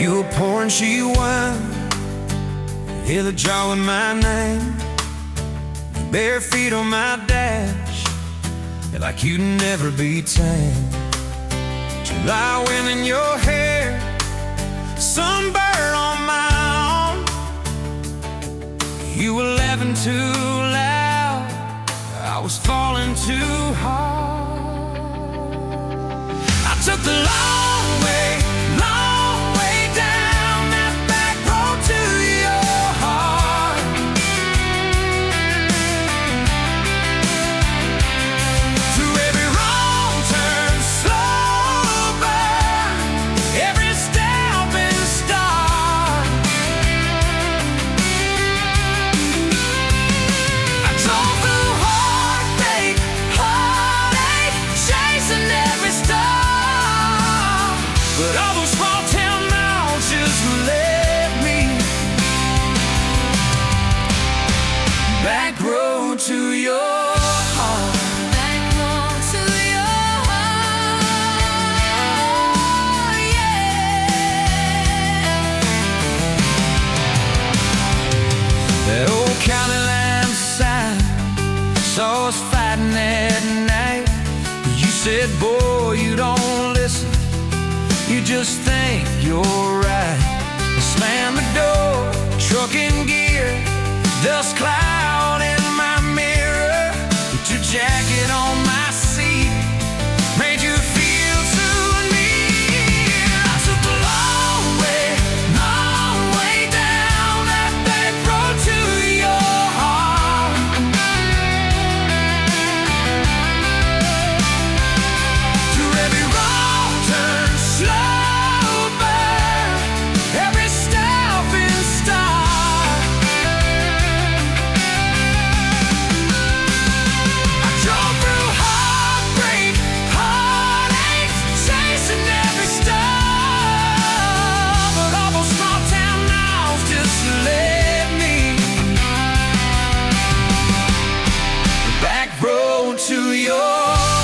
You were pouring cheap wine, hear the jar with my name, bare feet on my dash, you're like you'd never be tamed. July wind in your hair, sunburn on my arm. You were laughing too loud, I was falling too hard. I took the long way down that back road to your heart. Through every wrong turn, slow burn, every step and start. I drove through heartache, chasing every star. But all those small town miles just led me back road to your heart. Back road to your heart, yeah. That old county line sign saw us fighting that night. You said, boy, you don't listen, you just think you're right. I slammed the door, truck in gear, dust cloud in my mirror. Put your jacket on my seat, made you feel too near. I took the long way down that back road to your heart. Through every wrong turn, slow burn, every step and start. I drove through heartbreak, heartache, chasing every star. But all those small town miles just led me back road to your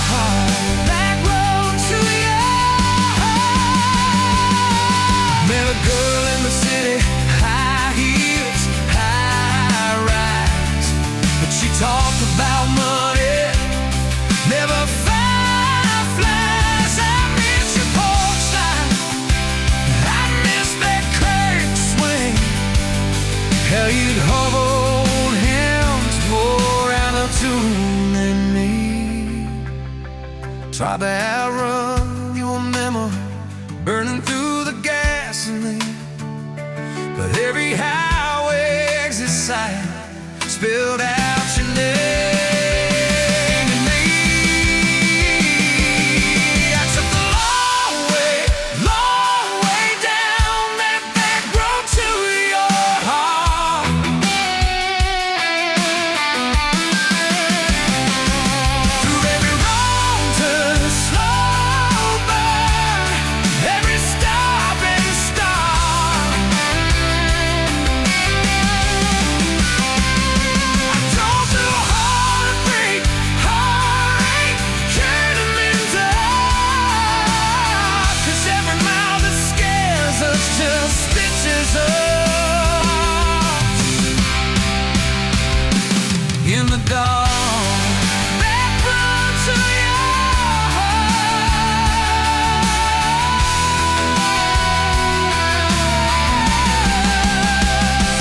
heart. Back road to your heart. Met a girl in the city, high heels, high rise, but she talked about money, never fireflies. I miss your porch light, I miss that curtain swing, how you'd hold hands more out of tune than me. Tried to outrun your memory, burning through the gasoline, but every highway exit sign spilled out your name to me. I took the long way down that back road to your heart. Through every wrong turn, slow burn, every stop and start. I drove through heartbreak, heartache, turning me dark. 'Cause every mile that scares us just stitches us in the dark. Back road to your heart.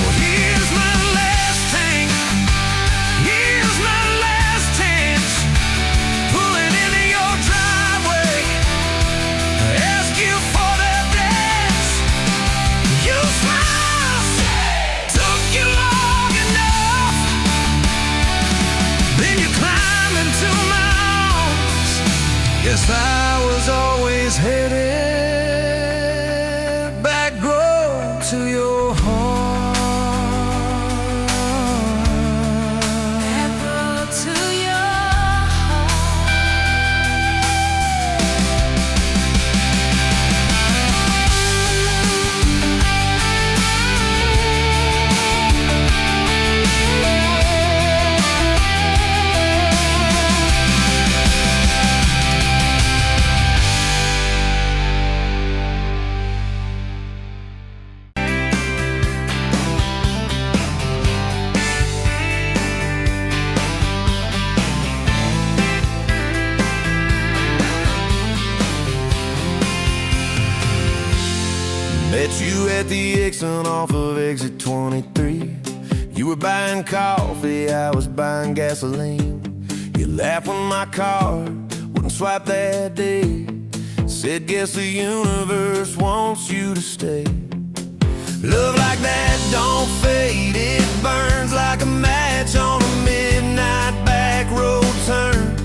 Well, here's my last tank, here's my last chance, pulling into your driveway, ask you for that dance. You smile, took you long enough, then you climb into my arms. Yes, I was always headed back road to your heart. Back road to your heart. met you at the exit off of exit 23. You were buying coffee, I was buying gasoline. You laughed when my card wouldn't swipe that day. Said, guess the universe wants you to stay. Love like that don't fade, it burns like a match on a midnight back road turn.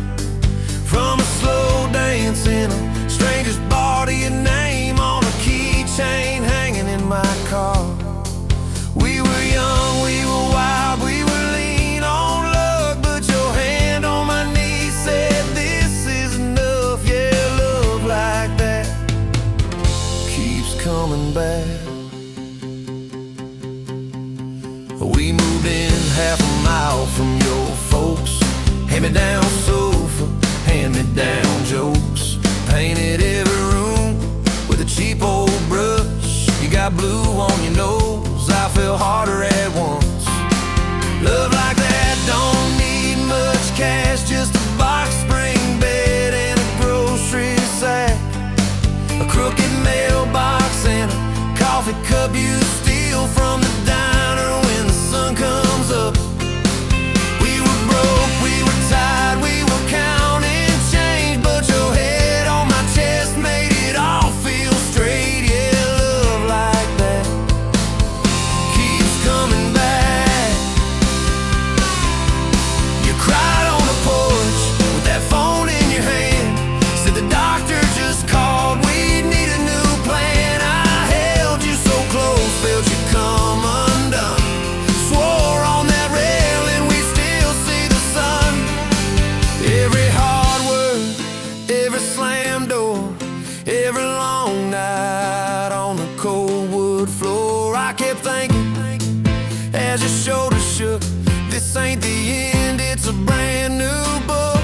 From a slow dance in a stranger's bar to your name on a keychain hanging in my car. We were young, we were wild, we were lean on luck, but your hand on my knee said this is enough. Yeah, love like that keeps coming back. We moved in half a mile from your folks. Hand-me-down sofa, hand-me-down jokes. Painted every room with a cheap old brush. You got blue on your nose, I fell harder at once. Love like that don't need much cash, just a box spring bed and a grocery sack, a crooked mailbox and a coffee cup you steal from the diner when the sun comes up. We were broke, we were tired, we were counting change, but your head on my chest made it all feel straight. Yeah, love like that keeps coming back. You cried on the porch with that phone in your hand. Said the doctor just called, we need a new plan. I held you so close, felt you come undone. Swore on that railing we still see the sun. Every hard word, every slam door, every long night on the cold wood floor. I kept thinking as your shoulders shook, this ain't the end, it's a brand new book.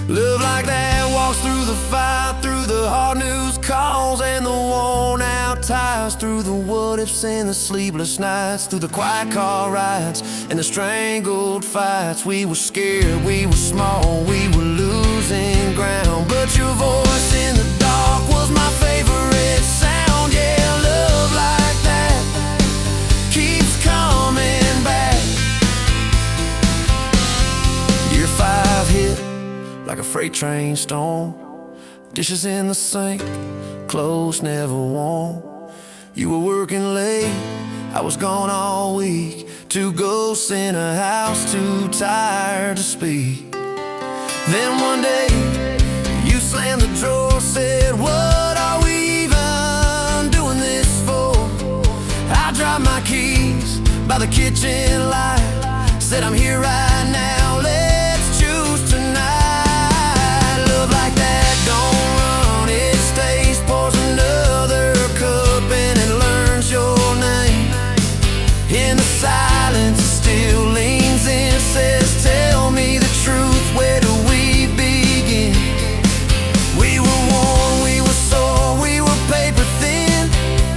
Love like that walks through the fight, through the hard news calls and the worn out tires, through the what ifs and the sleepless nights, through the quiet car rides and the strangled fights. We were scared, we were small, we were losing ground, but your voice in the dark was my favorite sound. Yeah, love like that keeps coming back. Year 5 hit like a freight train storm. Dishes in the sink, clothes never warm. You were working late, I was gone all week. 2 ghosts in a house, too tired to speak. Then one day, you slammed the drawer, said, what are we even doing this for? I dropped my keys by the kitchen light, said I'm here right now, let's choose tonight. Love like that don't run, it stays, pours another cup and it learns your name. In the silence it still leans in, says tell me the truth, where do we begin? We were worn, we were sore, we were paper thin,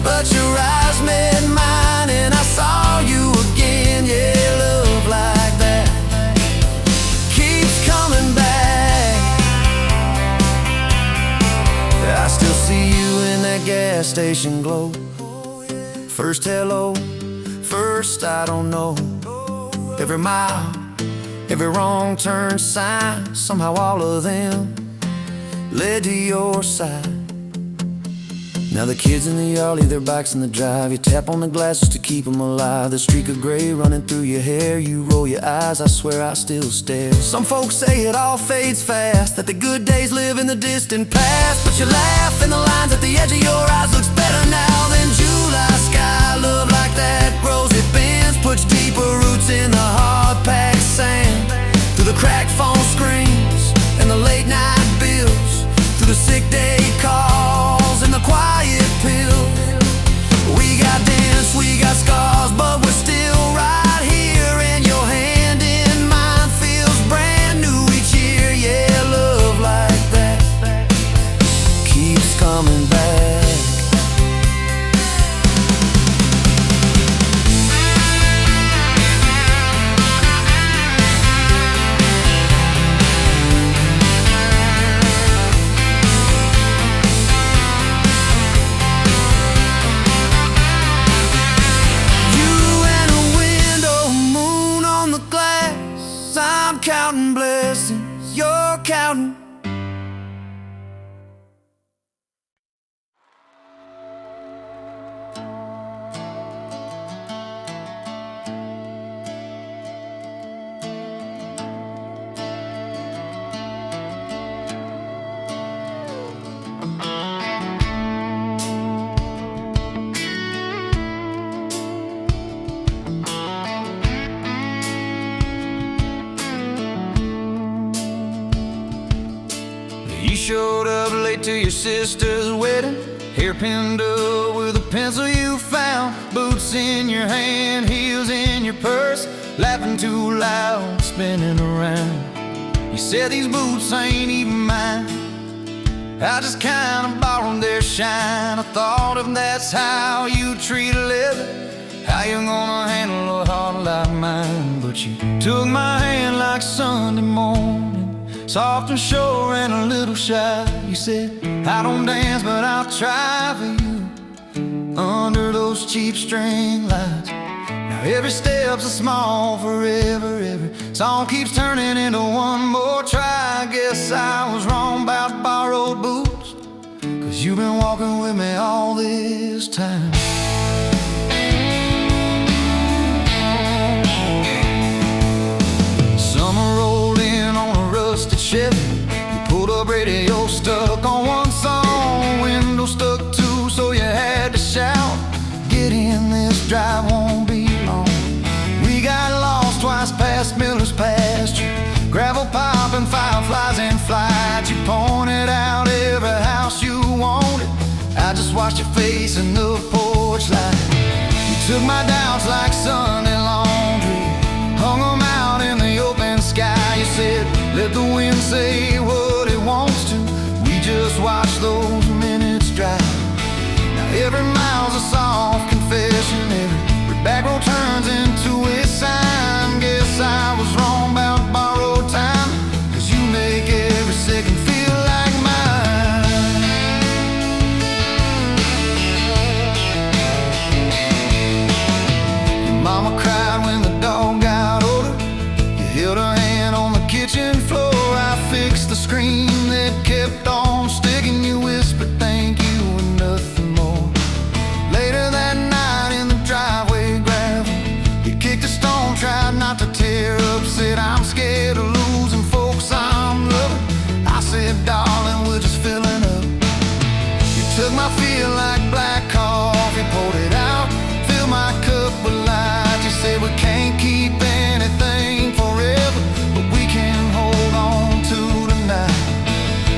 but your eyes met mine and I saw you again. Yeah, love like that keeps coming back. I still see you in that gas station glow. First hello, first I don't know. Every mile, every wrong turn sign, somehow all of them led to your side. Now the kids in the yard leave their bikes in the drive. You tap on the glasses to keep them alive. The streak of gray running through your hair. You roll your eyes, I swear I still stare. Some folks say it all fades fast, that the good days live in the distant past, but you laugh and the lines at the edge of your eyes looks better now than July sky. Love like that grows, it bends, puts deeper roots in the hard-packed sand. Through the cracked phone screens and the late night bills, through the sick day calls and the quiet pills. We got dents, we got scars, but we're still right here, and your hand in mine feels brand new each year. Yeah, love like that keeps coming back. counting blessings, you're counting. You showed up late to your sister's wedding, hair pinned up with a pencil you found, boots in your hand, heels in your purse, laughing too loud, spinning around. You said these boots ain't even mine, I just kinda borrowed their shine. I thought if that's how you treat a living, how you gonna handle a heart like mine? But you took my hand like Sunday morning, soft and sure and a little shy. You said, I don't dance, but I'll try for you under those cheap string lights. Now every step's a small forever, every song keeps turning into one more try. I guess I was wrong about borrowed boots, 'cause you've been walking with me all this time. Summer rolled in on a rusted Chevy. You pulled up, radio stuck on one song, window stuck too, so you had to shout, get in, this drive won't be long. We got lost twice past Miller's pasture, gravel popping, fireflies in flight. You pointed out every house you wanted, I just watched your face in the porch light. You took my doubts like Sunday laundry, hung them out in the open sky. You said, let the wind say what it wants to, we just watch those minutes drive. Now every mile's a soft confession, every back road turns into a sign. Guess I was wrong about borrowed time, 'cause you make every second feel like mine. Your mama cried when the dog got older, you held her hand on the kitchen floor. I fixed the screen that kept on sticking, you whispered thank you and nothing more. Later that night in the driveway gravel, you kicked a stone, tried not to tear up, said I'm scared of losing folks I'm loving. I said darling, we're just filling up. You took my feel like black coffee, poured it out, filled my cup with light. You said we can't keep anything forever, but we can hold on to tonight.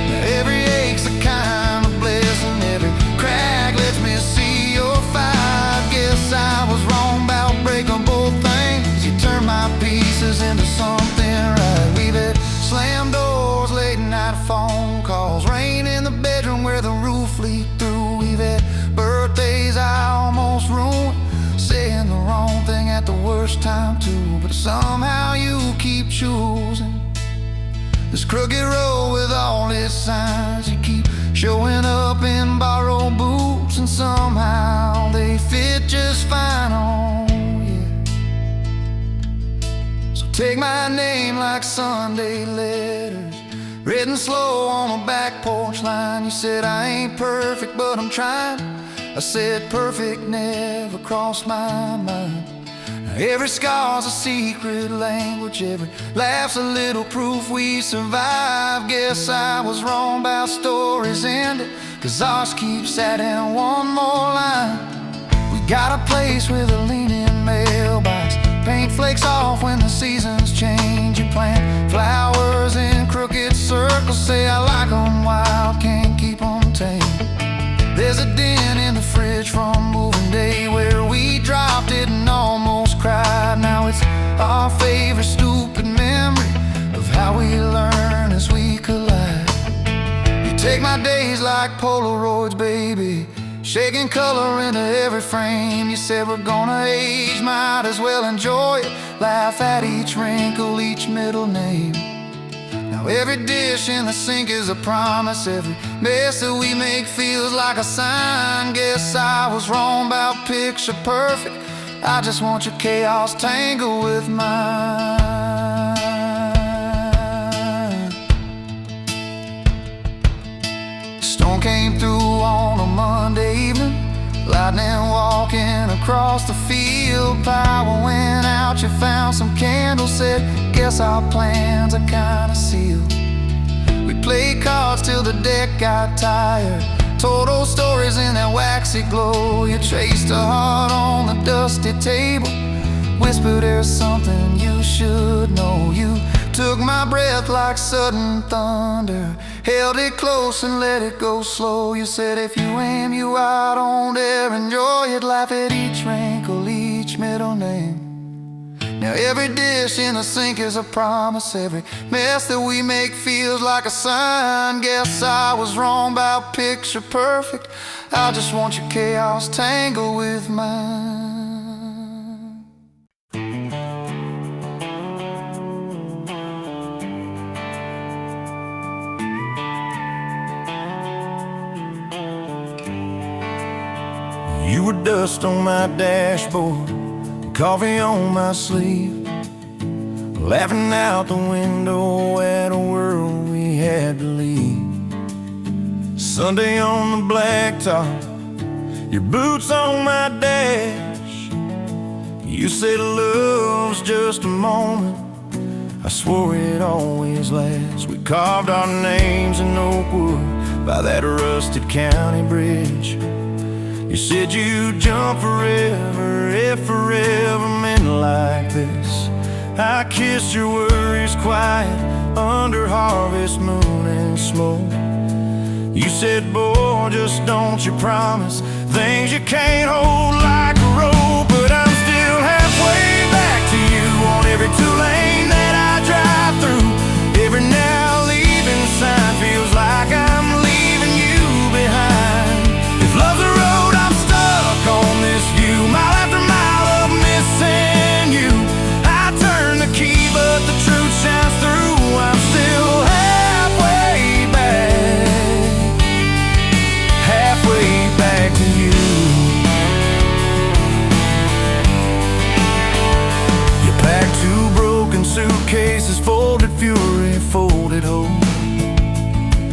Now every ache's a kind of blessing, every crack lets me see your fight. Guess I was wrong about breaking both things, you turned my pieces into something right. We've had slam doors, late night phone calls, rain in the bedroom where the roof leaked through. We've had birthdays I almost ruined, saying the wrong thing at the worst time too. But somehow you keep choosing this crooked road with all its signs. You keep showing up in borrowed boots, and somehow they fit just fine on you. So take my name like Sunday letters, written slow on a back porch line. You said I ain't perfect, but I'm trying. I said perfect never crossed my mind. Now every scar's a secret language, every laugh's a little proof we survived. Guess I was wrong about stories ending, 'cause ours keeps adding one more line. We got a place with a leaning mailbox, paint flakes off when the seasons change. You plant flowers in crooked circles, say I like 'em wild, can't keep 'em tame. There's a dent in the fridge from moving day where we dropped it and almost cried. Now it's our favorite stupid memory of how we learn as we collide. You take my days like Polaroids, baby, shaking color into every frame. You said we're gonna age, might as well enjoy it, laugh at each wrinkle, each middle name. Now every dish in the sink is a promise, every mess that we make feels like a sign. Guess I was wrong about picture perfect, I just want your chaos tangled with mine. lightning walking across the field. Power went out, you found some candles, said, guess our plans are kinda sealed. We played cards till the deck got tired, told old stories in that waxy glow. You traced a heart on the dusty table, whispered there's something you should know. You took my breath like sudden thunder, held it close and let it go slow. You said if you aim, you out, don't dare enjoy it. Laugh at each wrinkle, each middle name. Now every dish in the sink is a promise, every mess that we make feels like a sign. Guess I was wrong about picture perfect, I just want your chaos tangled with mine. You were dust on my dashboard, coffee on my sleeve, laughing out the window at a world we had to leave. Sunday on the blacktop, your boots on my dash. You said love's just a moment, I swore it always lasts. We carved our names in oak wood by that rusted county bridge. You said you'd jump forever if forever meant like this. I kissed your worries quiet under harvest moon and smoke. You said, boy, just don't you promise things you can't hold like a rope. But I'm still halfway back to you on every two-lane that I drive through. Every now leaving sign feels like I'm leaving you behind. If love's a road, I'm stuck on this view, mile after mile of missing you. I turn the key, but the truth shines through. I'm still halfway back to you. You packed two broken suitcases, folded fury, folded hope.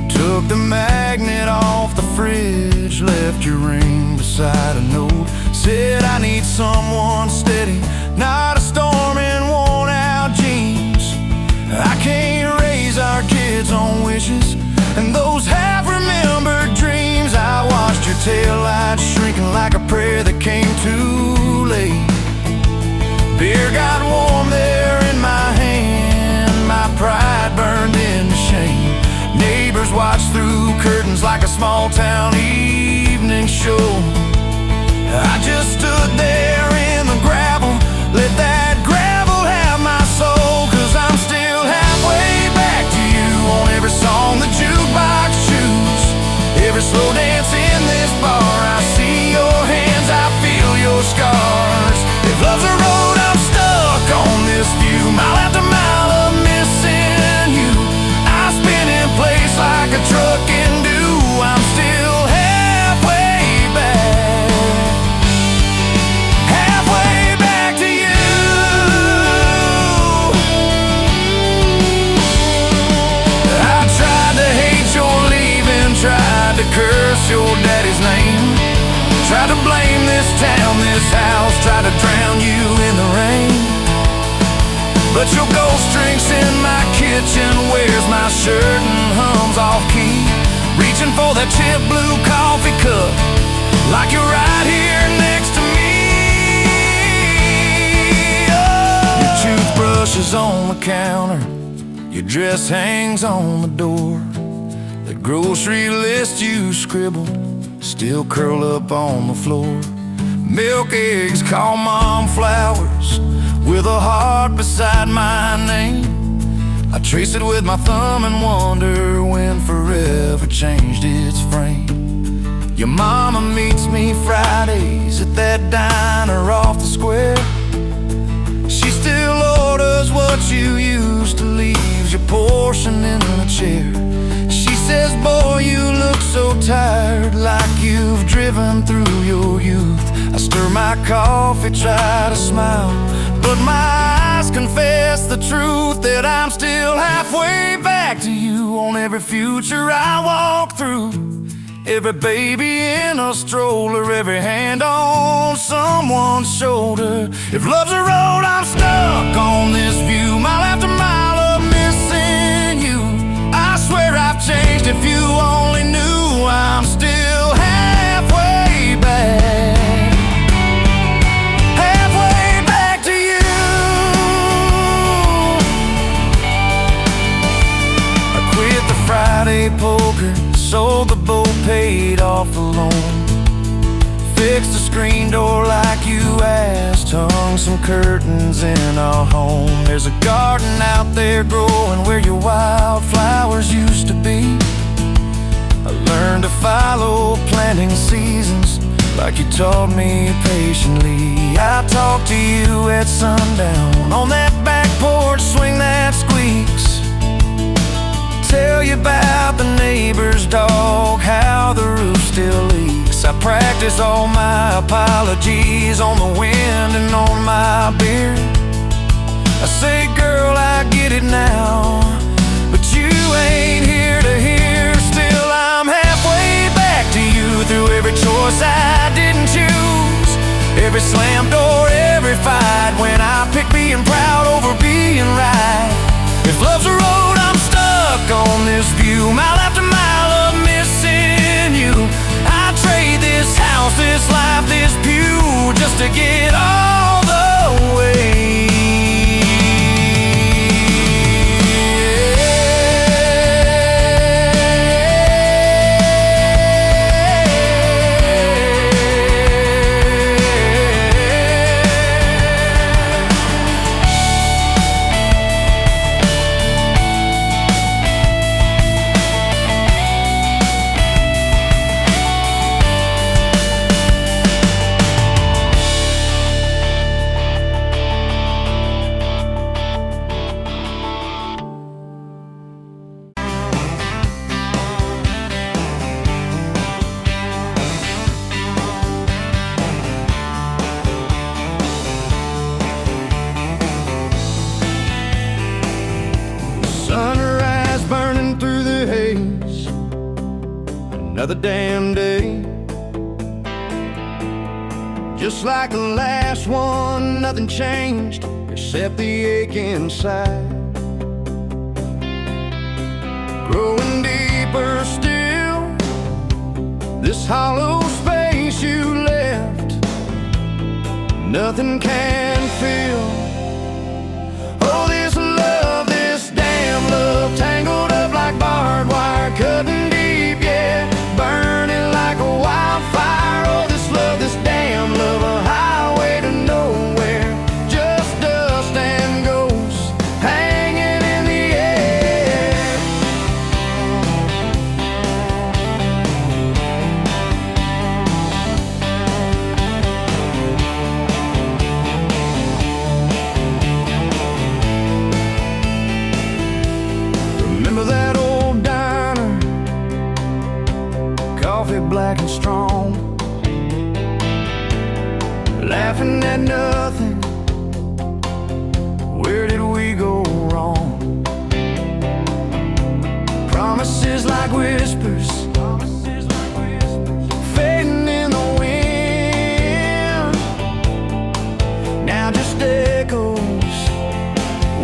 Took the magnet off the fridge, left your ring beside a note. Said I need someone steady, not a storm in worn out jeans. I can't raise our kids on wishes and those half-remembered dreams. I watched your taillights shrinking like a prayer that came too late. Beer got warm there in my hand, my pride burned into shame. Neighbors watched through curtains like a small-town evening show. I just stood there in the gravel, let that gravel have my soul. 'Cause I'm still halfway back to you on every song the jukebox choose, every slow dance in this bar. I see your hands, I feel your scars. If love's a road, I'm stuck on this view, mile after mile of missing you. I spin in place like a truck can do. I'm still halfway back to you. I tried to hate your leaving, tried to curse your daddy's name, tried to blame this town, this house, tried to drown you in the rain. But your ghost drinks in my kitchen, wears my shirt and hums off key, reaching for that chip blue coffee cup like you're right here next to me. Oh. Your toothbrush is on the counter, your dress hangs on the door. The grocery list you scribbled still curl up on the floor. Milk, eggs, call mom flowers with a heart beside my name. I trace it with my thumb and wonder when forever changed its frame. Your mama meets me Fridays at that diner off the square. She still orders what you used to, leaves your portion in the chair. She says, boy, you look so tired, like you've driven through your youth. I stir my coffee, try to smile, but my eyes confess the truth, that I'm still halfway back to you on every future I walk through. Every baby in a stroller, every hand on someone's shoulder. If love's a road, I'm stuck on this view, mile after mile of missing you. I swear I've changed, if you only knew. I'm still halfway back, halfway back to you. I quit the Friday poker, sold the boat, paid off the loan, fixed the screen door like you asked, hung some curtains in our home. There's a garden out there growing where your wildflowers used to be. I learned to follow planting seasons like you taught me patiently. I talk to you at sundown on that back porch, swing that squeaks, tell you about the neighbor's dog, how the roof still leaks. I practice all my apologies on the wind and on my beard. I say, girl, I get it now, but you ain't here to hear. Still, I'm halfway back to you through every choice I didn't choose, every slam door, every fight, when I pick being proud over being right. If love's a road, I'm stuck on this view, mile after mile of missing you. I trade this house, this life, this pew, just to get all the way. Sunrise burning through the haze, another damn day. Just like the last one, nothing changed except the ache inside. Growing deeper still, this hollow space you left, nothing can fill. Oh, this love, this damn love, tangled up like barbed wire, cutting deep, yeah, burning like a wildfire. Oh, this love, this damn love, a highway to nowhere, just dust and ghosts hanging in the air. Remember that old diner, coffee black and strong, laughing at nothing. Where did we go wrong? Promises like whispers, fading in the wind, now just echoes.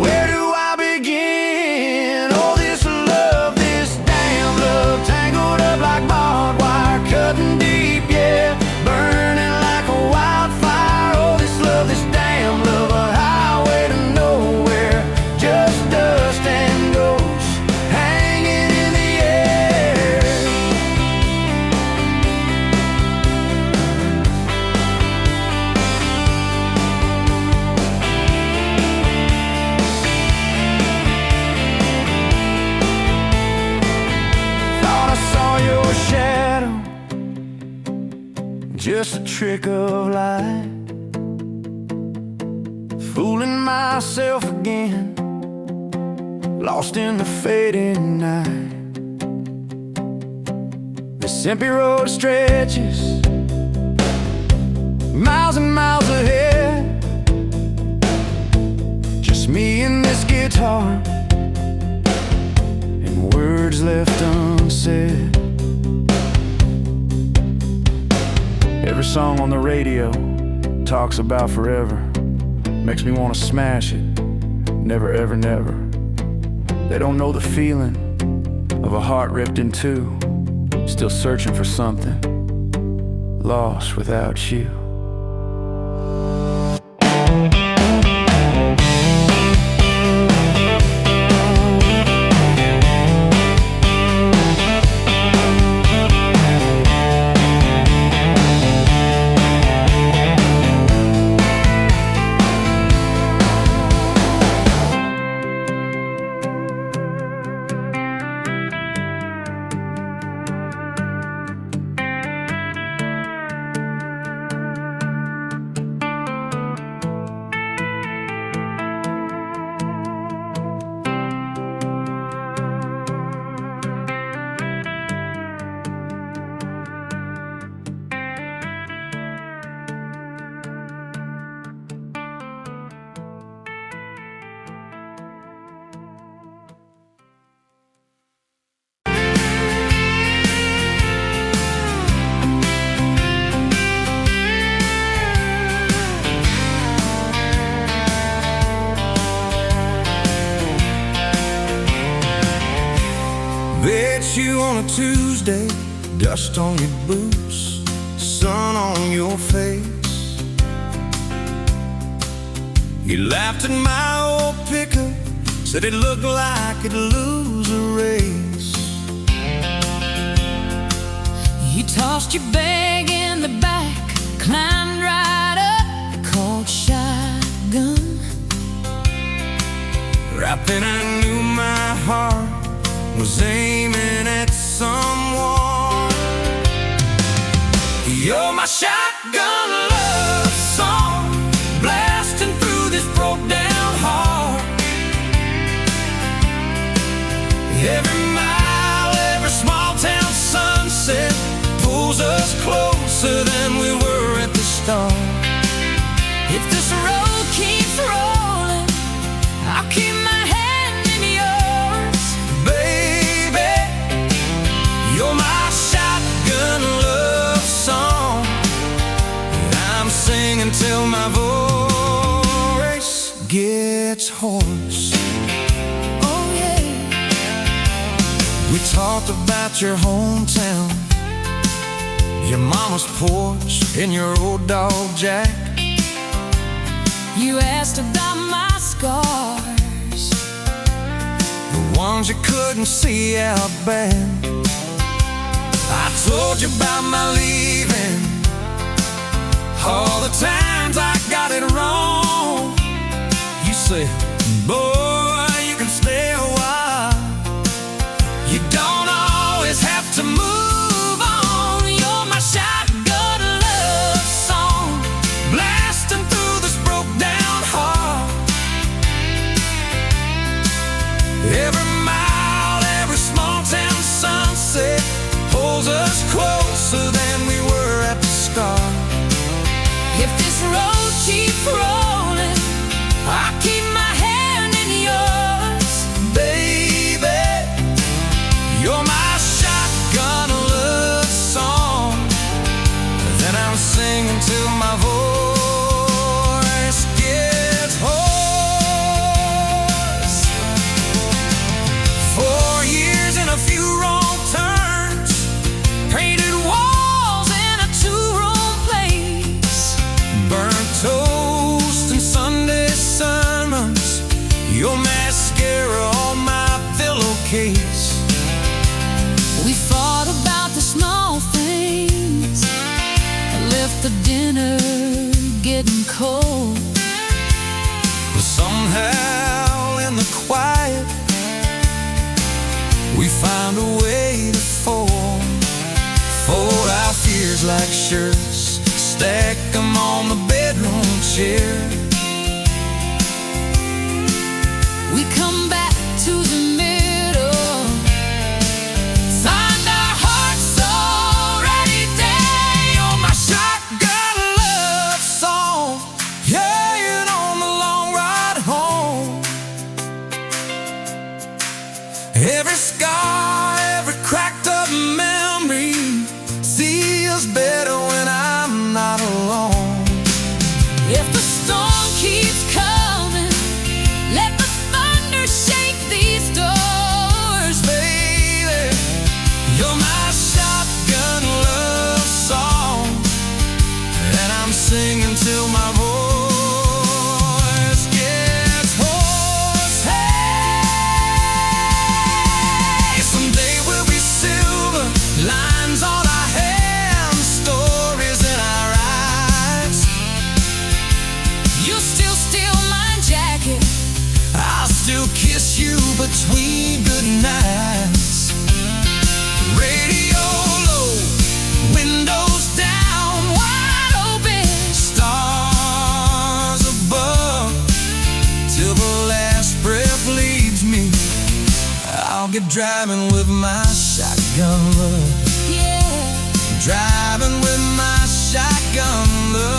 Where do I begin? Oh, this love, this damn love, tangled up like barbed wire, cutting deep, yeah, burning like a wildfire. Oh, this love, this damn love, a highway to nowhere, just dust and ghosts hanging in the air. Thought I saw your shadow, just a trick of light, fooling myself again, lost in the fading night. This empty road stretches miles and miles ahead, just me and this guitar, and words left unsaid. Every song on the radio talks about forever. Makes me wanna smash it. Never, ever, never. They don't know the feeling of a heart ripped in two, still searching for something, lost without you. Bet you on a Tuesday, dust on your boots, sun on your face. You laughed at my old pickup, said it looked like it'd lose a race. You tossed your bag in the back, climbed right up, called shotgun. Right then I knew my heart was aiming at someone. You're my shotgun love song, blasting through this broke down heart. Every mile, every small town sunset pulls us closer than we were at the start. If this road keeps rolling, I'll keep my hand in yours. Baby, you're my shotgun love song, and I'm singing till my voice gets hoarse. Oh yeah. We talked about your hometown, your mama's porch, and your old dog Jack. You asked about my scars, The ones you couldn't see out back. I told you about my leaving, all the times I got it wrong. You said, boy, you can stay a while, you don't always have to move on. You're my shotgun love song, blasting through this broke down heart. Every mile, every small town sunset pulls us closer than we were at the start. if this road keeps rolling, I'll keep my hand in yours. Baby, you're my shotgun love song, then I'm singing till my voice gets hoarse. 4 years and a few wrong turns, painted walls in a two-room place, burnt toast and Sunday sermons, your mascara on my pillowcase. We fought about the small things, left the dinner getting cold. But somehow in the quiet, we found a way to fold our fears like shirts, stack them on the bedroom chair. We come back to the middle, find our hearts already dead. You're my shotgun love song, yeah, and on the long ride home. Every scar, every cracked up memory feels better when I'm you between good nights. Radio low, windows down, wide open, stars above. Till the last breath leaves me, I'll get driving with my shotgun love. Yeah, Driving with my shotgun love.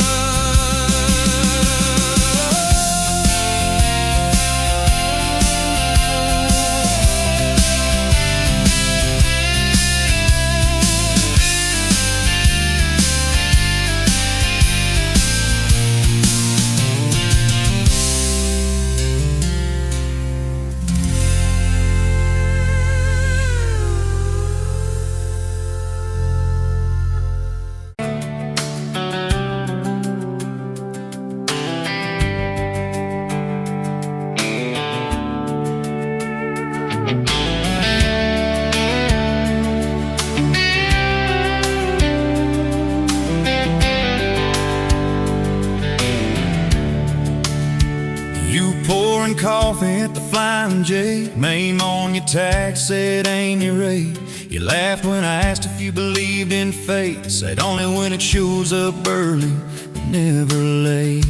Pouring coffee at the Flying J, name on your tax said ain't your rate. You laughed when I asked if you believed in fate, said only when it shows up early, never late.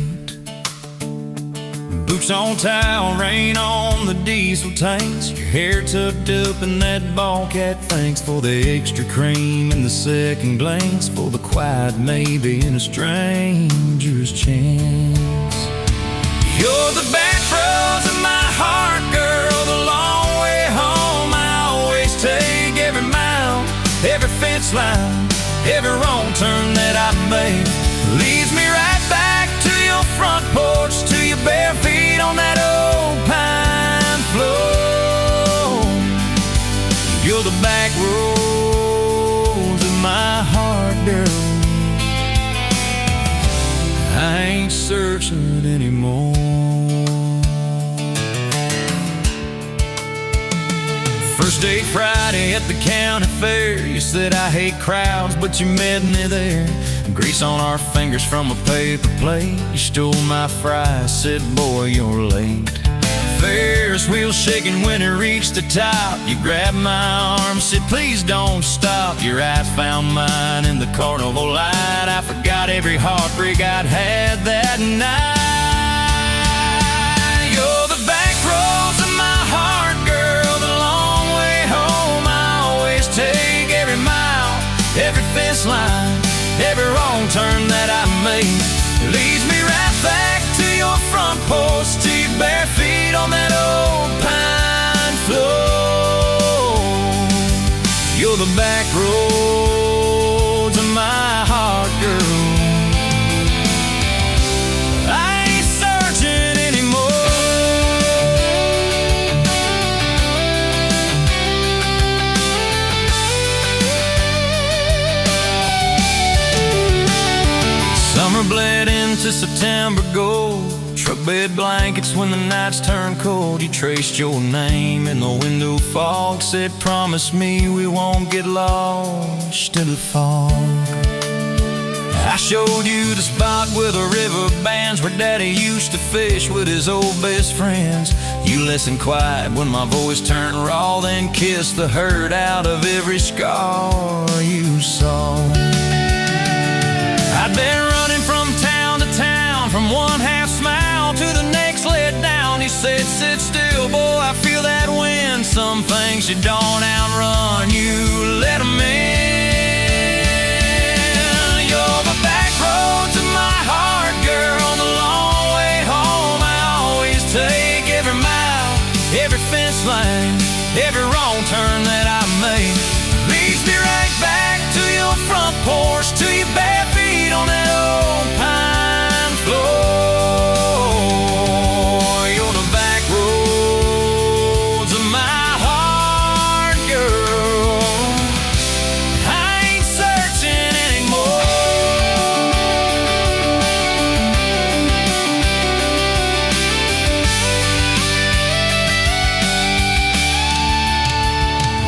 Boots on towel, rain on the diesel tanks, your hair tucked up in that ball cat. Thanks for the extra cream and the second glance, for the quiet maybe in a stranger's chance. You're the back roads of my heart, girl, the long way home. I always take every mile, every fence line, every wrong turn that I make leads me right back to your front porch, to your bare feet on that old pine floor. You're the back roads of my heart, girl. I ain't searching anymore. First date Friday at the county fair, you said I hate crowds, but you met me there. Grease on our fingers from a paper plate, you stole my fries, said boy you're late. Ferris wheel shaking when it reached the top, you grabbed my arm, said please don't stop. Your eyes found mine in the carnival light, I forgot every heartbreak I'd had that night. You're the back roads of my heart, girl, the long way home. I always take every mile, every fence line, every wrong turn that I make leads me right back to your front porch, to your bare feet on that old pine floor. You're the back roads of my heart, girl. I ain't searching anymore. Summer bled into September gold, truck bed blankets when the nights turn cold. You traced your name in the window fog, said promise me we won't get lost in the fog. I showed you the spot where the river bands, where Daddy used to fish with his old best friends. You listened quiet when my voice turned raw, then kissed the hurt out of every scar you saw. I'd been running from town to town, from one half smile to the next let down. You said sit still, boy, I feel that wind. Some things you don't outrun, you let them in. You're the back roads of my heart, girl, the long way home. I always take every mile, every fence line, every wrong turn that I make leads me right back to your front porch, to your bare feet on that old pine floor. You're the back roads of my heart, girl. I ain't searching anymore.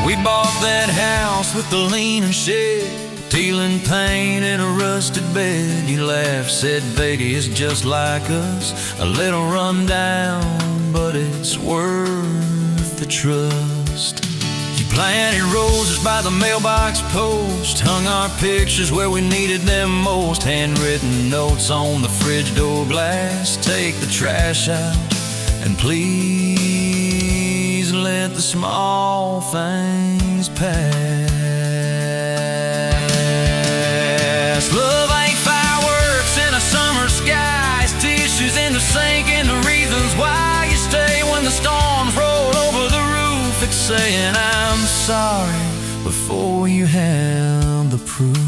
We bought that house with the leaning shed, dealing paint in a rusted bed. You laughed, said baby, it's just like us, a little run down, but it's worth trust. You planted roses by the mailbox post, hung our pictures where we needed them most, handwritten notes on the fridge door glass. Take the trash out and please let the small things pass. Love ain't fireworks in a summer sky, it's tissues in the sink and the reasons why you stay when the storms roll over the roof. It's saying I'm sorry before you have the proof.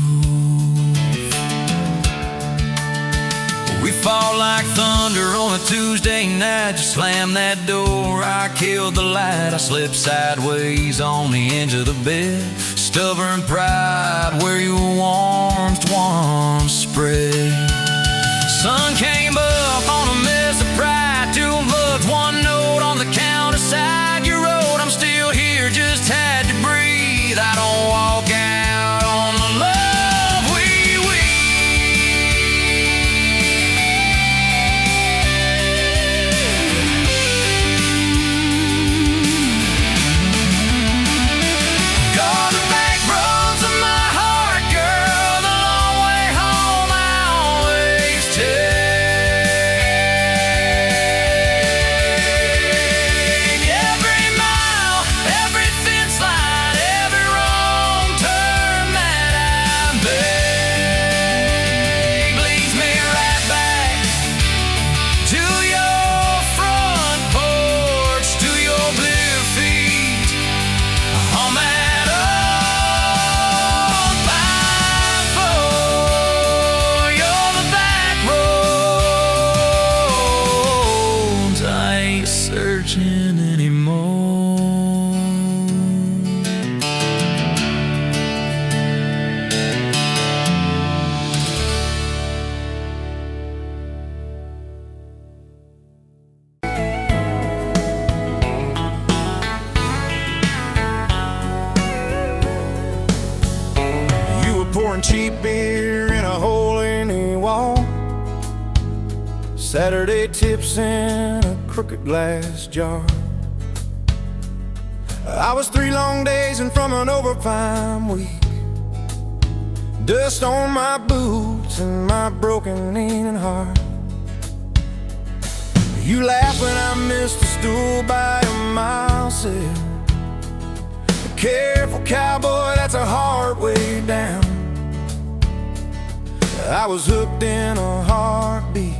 We fall like thunder on a Tuesday night. Just slam that door, I killed the light. I slipped sideways on the edge of the bed. Stubborn pride where your warmth once spread. Sun came up on a mess of pride. 2 bucks, 1 note on the counter side you wrote. I'm still here, just had to breathe. I don't walk out on the love we got the back roads of my heart, girl. The long way home I always take. Every mile, every fence line, every wrong turn that I make leads me right back to your front porch, to your blue feet on that old 5-4. You're the back roads I ain't searching anymore. You were pouring cheap beer in a hole in the wall, Saturday tips in a crooked glass jar. I was 3 long days and from an overtime week, dust on my boots and my broken aching heart. You laughed when I missed a stool by a mile said, careful cowboy, that's a hard way down. I was hooked in a heartbeat,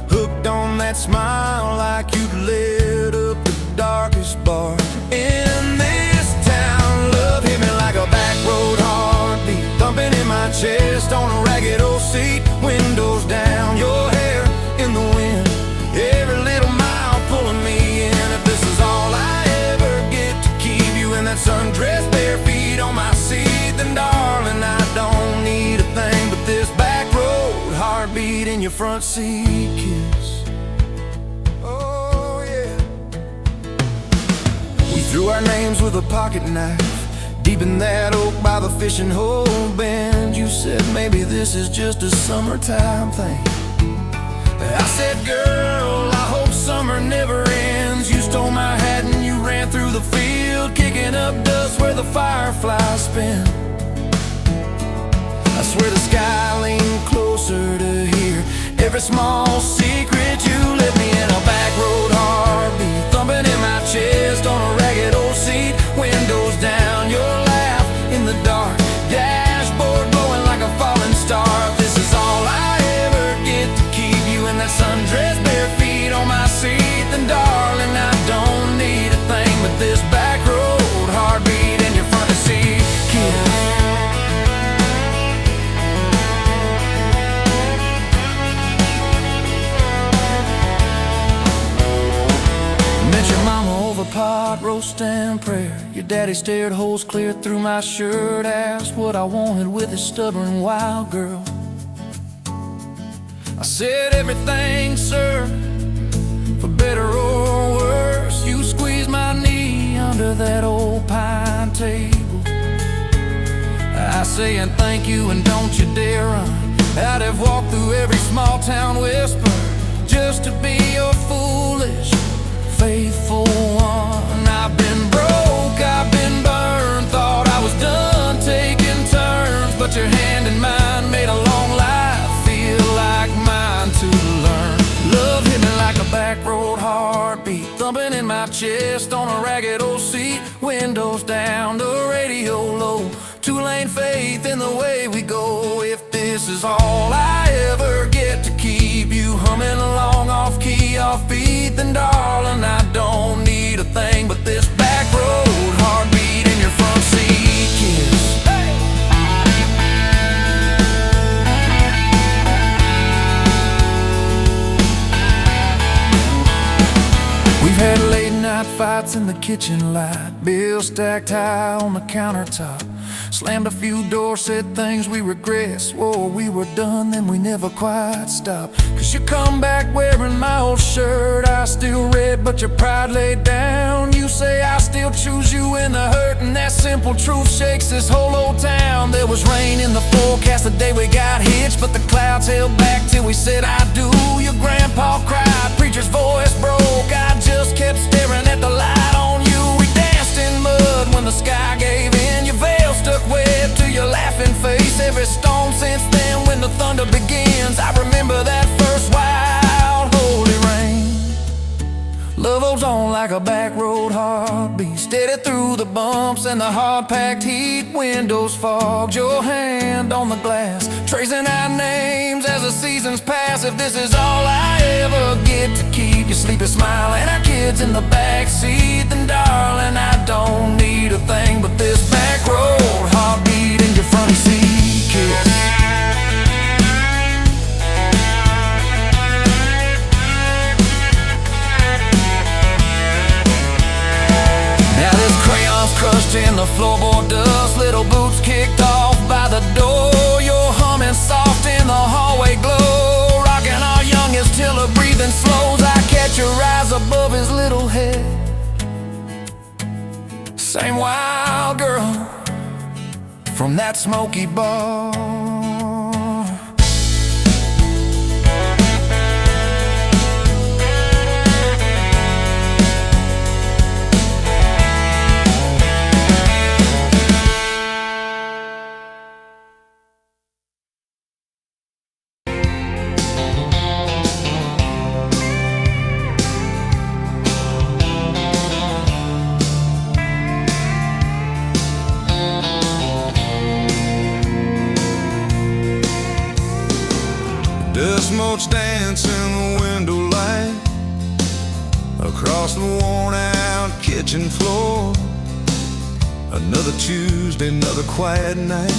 hooked on that smile like you'd lit up the darkest bar in this town. Love hit me like a back road heartbeat, thumping in my chest on a ragged old seat. Windows down, your hair in the wind, every little mile pulling me in. If this is all I ever get to keep you in that sundress, bare feet on my seat, then darling, I don't need a thing but this back road heartbeat in your front seat kiss. Oh yeah. We threw our names with a pocket knife deep in that oak by the fishing hole bend. You said maybe this is just a summertime thing. I said, girl, I hope summer never ends. You stole my hat and you ran through the field, kicking up dust where the fireflies spin. I swear the sky leaned closer to hear every small secret. You let me in a back road heartbeat, thumping in my chest on a ragged old seat. Windows down, your laugh in the dark, dashboard glowing like a falling star. This is all I ever get to keep you in that sundress, bare feet on my seat, then darling, I don't need a thing but this back road heartbeat in your front seat kiss. Met your mama over pot roast and prayer. Your daddy stared holes clear through my shirt, asked what I wanted with his stubborn wild girl. I said everything, sir, for better or worse. You squeezed my knee under that old pine table. I say and thank you and don't you dare run. I'd have walked through every small town whisper just to be your foolish, faithful one. I've been thumping in my chest on a ragged old seat. Windows down, the radio low. Two-lane faith in the way we go. If this is all I ever get to keep you humming along off key, off beat, then darling, I don't need a thing but this back road heartbeat in your front seat kiss. We've had late night fights in the kitchen light, bills stacked high on the countertop. Slammed a few doors, said things we regret. Swore we were done, then we never quite stopped. Cause you come back wearing my old shirt, I still red, but your pride laid down. You say I still choose you in the hurt, and that simple truth shakes this whole old town. There was rain in the forecast the day we got hitched, but the clouds held back till we said I do. Your grandpa cried, preacher's voice broke, I just kept staring at the light on you. We danced in mud when the sky gave in, your veil stuck wet to your laughing face. Every storm since then when the thunder begins, I remember that first wild holy rain. Love holds on like a back road heartbeat, steady through the bumps and the hard-packed heat. Windows fogged, your hand on the glass, tracing our names as the seasons pass. If this is all I ever get to keep you sleeping, smiling, our kids in the backseat, then darling, I don't need a thing but this back road heartbeat in your front seat kiss. Now this crayon's crushed in the floorboard dust, little boots kicked off by the door. You're humming soft in the hallway glow, rocking our youngest till her breathing slows. I catch your eyes above his little head, same wild girl from that smoky bar. Dust motes dance in the window light across the worn-out kitchen floor. Another Tuesday, another quiet night,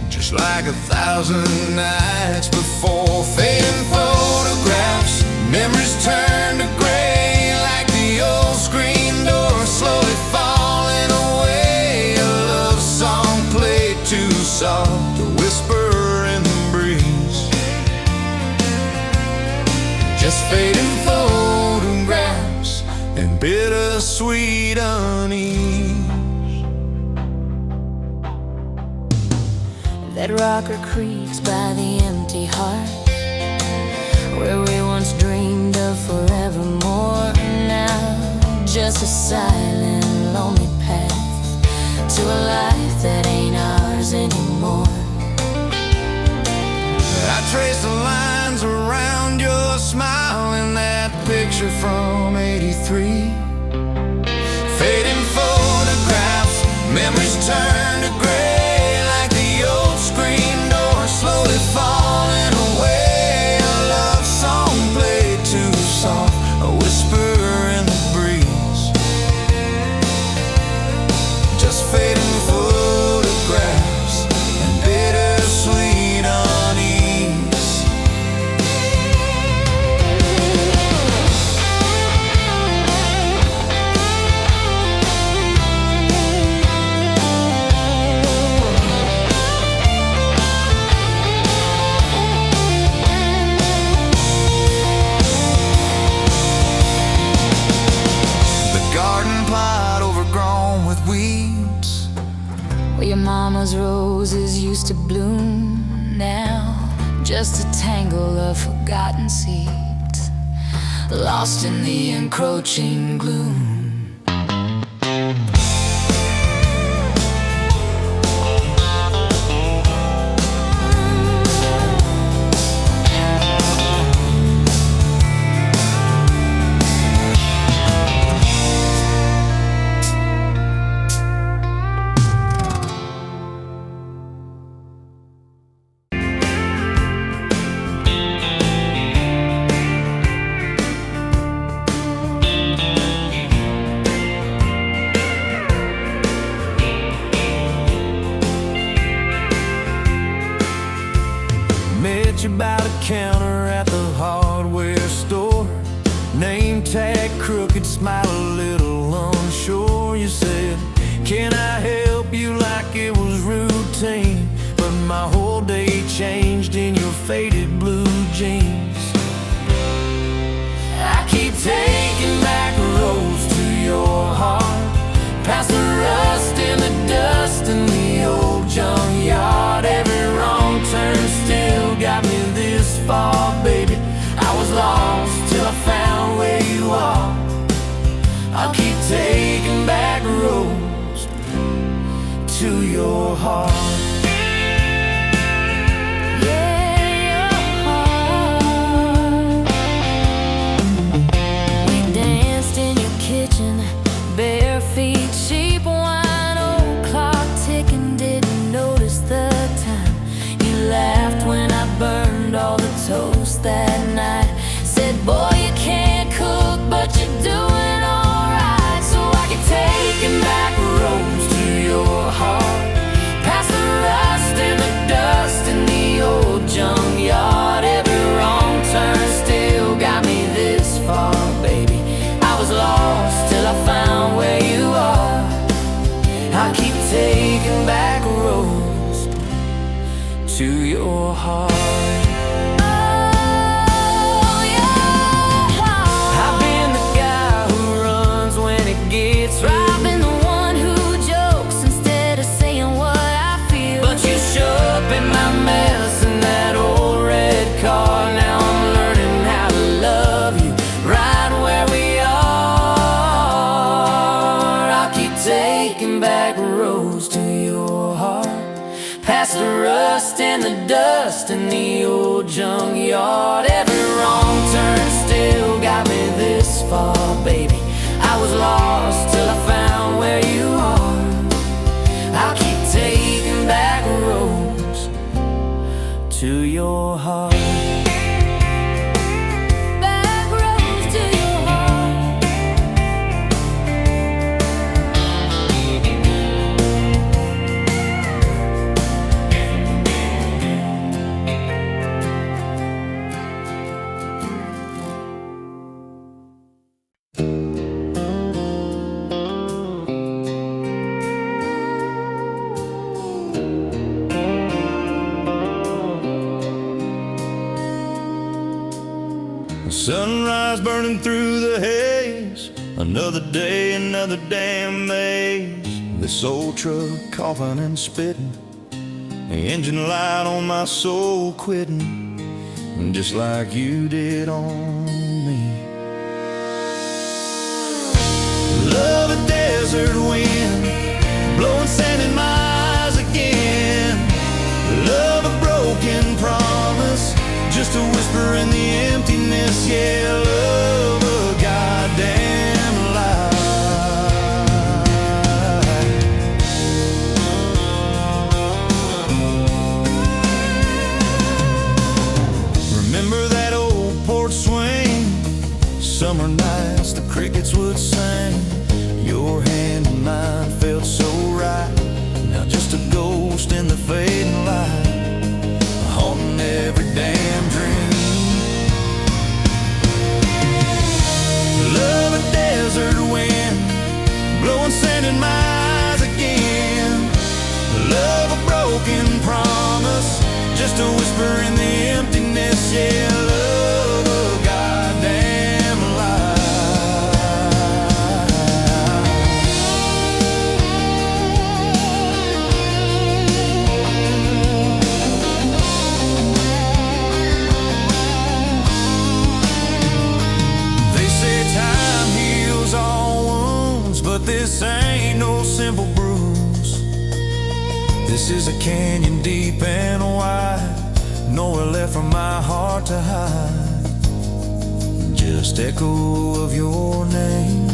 just like 1,000 nights before. Fading photographs, memories turn to gray like the old screen door slowly falling away. A love song played too soft, a whisper in the breeze, just fading photographs and bittersweet unease. That rocker creaks by the empty heart, where we once dreamed of forevermore. Now just a silent, lonely path to a life that ain't ours anymore. I trace the lines around your smile in that picture from '83. Fading photographs, memories turn to gray like the old screen door slowly falling away. A love song played too soft, a whisper in the breeze, just fading photographs and bittersweet unease. Where your mama's roses used to bloom, now just a tangle of forgotten seeds, lost in the encroaching gloom. counter at the hardware store. Name tag crooked, smile a little unsure. You said, can I help you, like it was routine. But my whole day changed in your faded blue jeans. I keep taking back roads to your heart, past the rust and the dust in the old junkyard. Every wrong turn still got me this far, baby. I was lost till I found where you are. I'll keep taking back roads to your heart. Bare feet, cheap wine, old clock ticking, didn't notice the time. You laughed when I burned all the toast that night. Said, boy, you can't cook, but you're doing alright. So I keep taking back roads to your heart, past the rust and the dust in the old junkyard. Every wrong turn still got me this far, baby. I was lost till I found where you are. I keep taking back roads to your heart. Oh, yeah. I've been the guy who runs when it gets real. I've been the one who jokes instead of saying what I feel. But you show up in my mess in that old red car. Now I'm learning how to love you right where we are. Taking back roads to your heart, past the rust and the dust in the old junkyard. Every wrong turn still got me this far, baby. I was lost till I found where you are. I'll keep taking back roads to your heart. Sunrise burning through the haze, another day, another damn maze. This old truck coughing and spitting, the engine light on my soul quitting, just like you did on me. Love a desert wind, blowing sand in my eyes again. Love a broken promise, just a whisper in the emptiness. Yeah, love a goddamn lie. Remember that old porch swing, summer nights the crickets would sing. Your hand in mine felt so right, now just a ghost in the fading light, haunting every damn dream. Love a desert wind, blowing sand in my eyes again. Love a broken promise, just a whisper in the emptiness. Yeah, love a goddamn this ain't no simple bruise. This is a canyon deep and wide, nowhere left for my heart to hide, just echo of your name.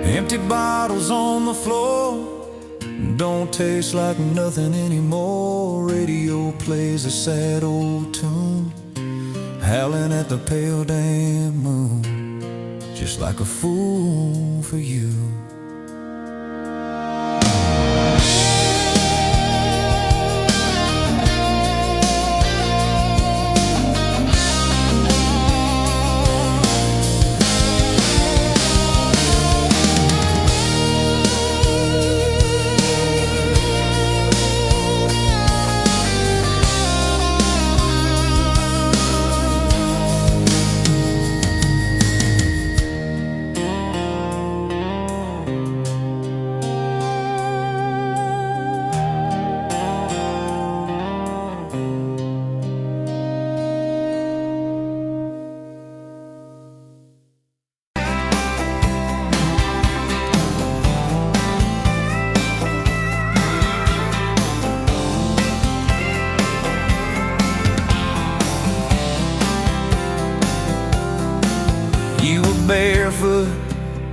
Empty bottles on the floor, don't taste like nothing anymore. Radio plays a sad old tune, howling at the pale damn moon, just like a fool for you. You were barefoot,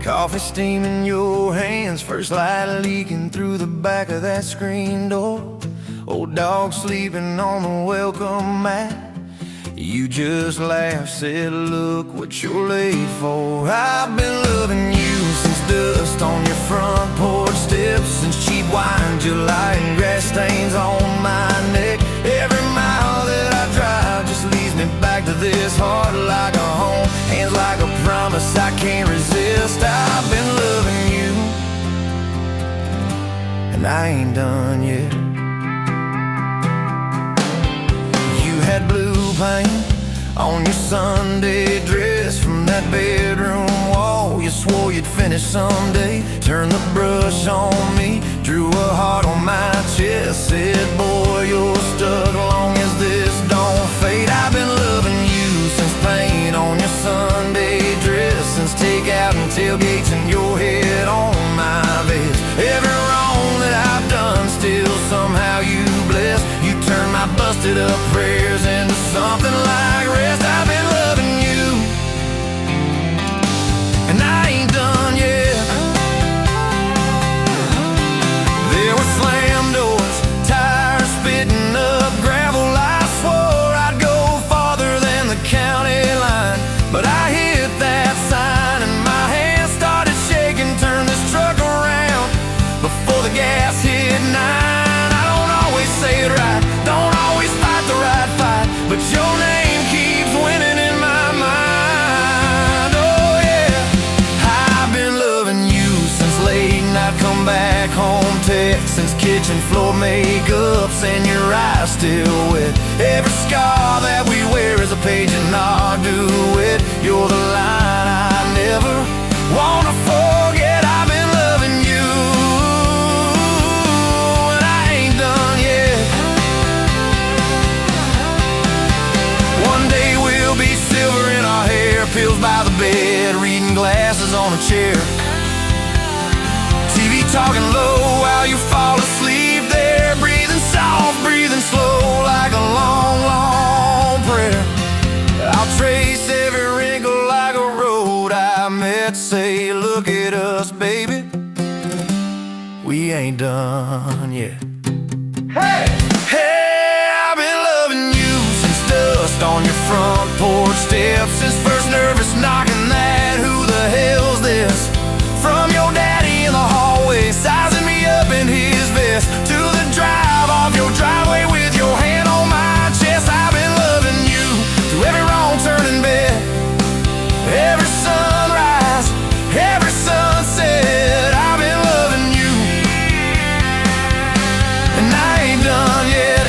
coffee steam in your hands, first light leaking through the back of that screen door. Old dog sleeping on the welcome mat. You just laughed, said, look what you're late for. I've been loving you since dust on your front porch steps, since cheap wine, July, and grass stains on my neck. Every mile that I drive just leads me back to this heart like a home, hands like a promise I can't resist. I've been loving you, and I ain't done yet. You had blue paint on your Sunday dress from that bedroom wall. You swore you'd finish someday. Turned the brush on me, drew a heart on my chest, said, boy, you're stuck long as this don't fade. I've been loving you since paint on your Sunday dress, since takeout and tailgates and your head on my vest. Every wrong that I've done, still somehow you bless. You turn my busted up prayers into something like rest. I've been loving you, and I ain't done yet. There were slam doors, tires spitting up gravel. I swore I'd go farther than the county line, but I hit that sign and my hands started shaking. Turn this truck around before the gas hit 9. I don't always say it right, don't always fight the right fight, but your name keeps winning in my mind. Oh yeah, I've been loving you since late night come back home text, since kitchen floor makeups and your eyes still wet. Every scar that we wear is a page in our duet. You're the line I never wanna forget. I've been loving you, and I ain't done yet. One day we'll be silver in our hair, pills by the bed, reading glasses on a chair, TV talking low while you fall asleep there, breathing soft, breathing slow like a long, long prayer. I'll trace every wrinkle like a road I met, say, look at us, baby, we ain't done yet. Hey! Hey, I've been loving you since dust on your front porch steps, since first nervous knocking that who the hell's this, from your daddy in the hallway sizing me up in his vest, to the drive off your driveway with your hand on my chest. I've been loving you through every wrong turn in bed, every sunrise, every sunset. I've been loving you, and I ain't done yet.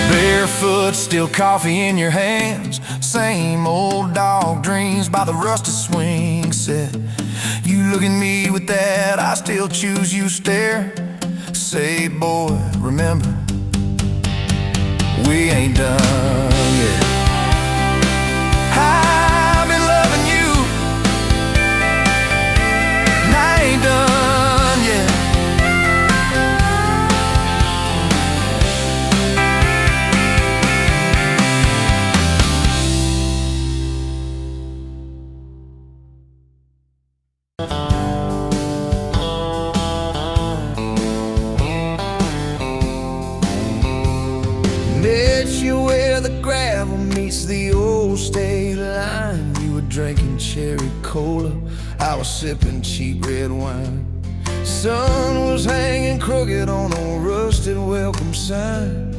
Barefoot, still coffee in your hands, same old dog dreams by the rusted swing set. You look at me with that I still choose you stare, say, boy, remember, we ain't done yet. I've been loving you, and I ain't done yet. Met you where the gravel meets the old state line. You were drinking cherry cola, I was sipping cheap red wine. Sun was hanging crooked on a rusted welcome sign.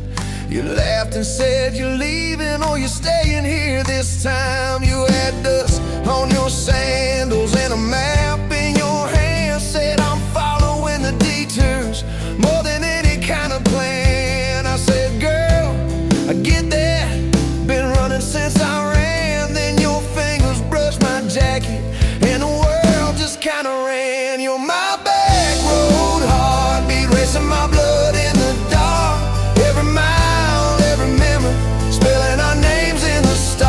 You laughed and said you're leaving or you're staying here this time. You had dust on your sandals and a map in your hand, said I'm following the detours more than any kind of plan. I said, girl, I get that, been running since I ran. Then your fingers brushed my jacket and the world just kinda ran. You're my back road heartbeat, racing my blood in the dark. Every mile, every memory, spelling our names in the stars.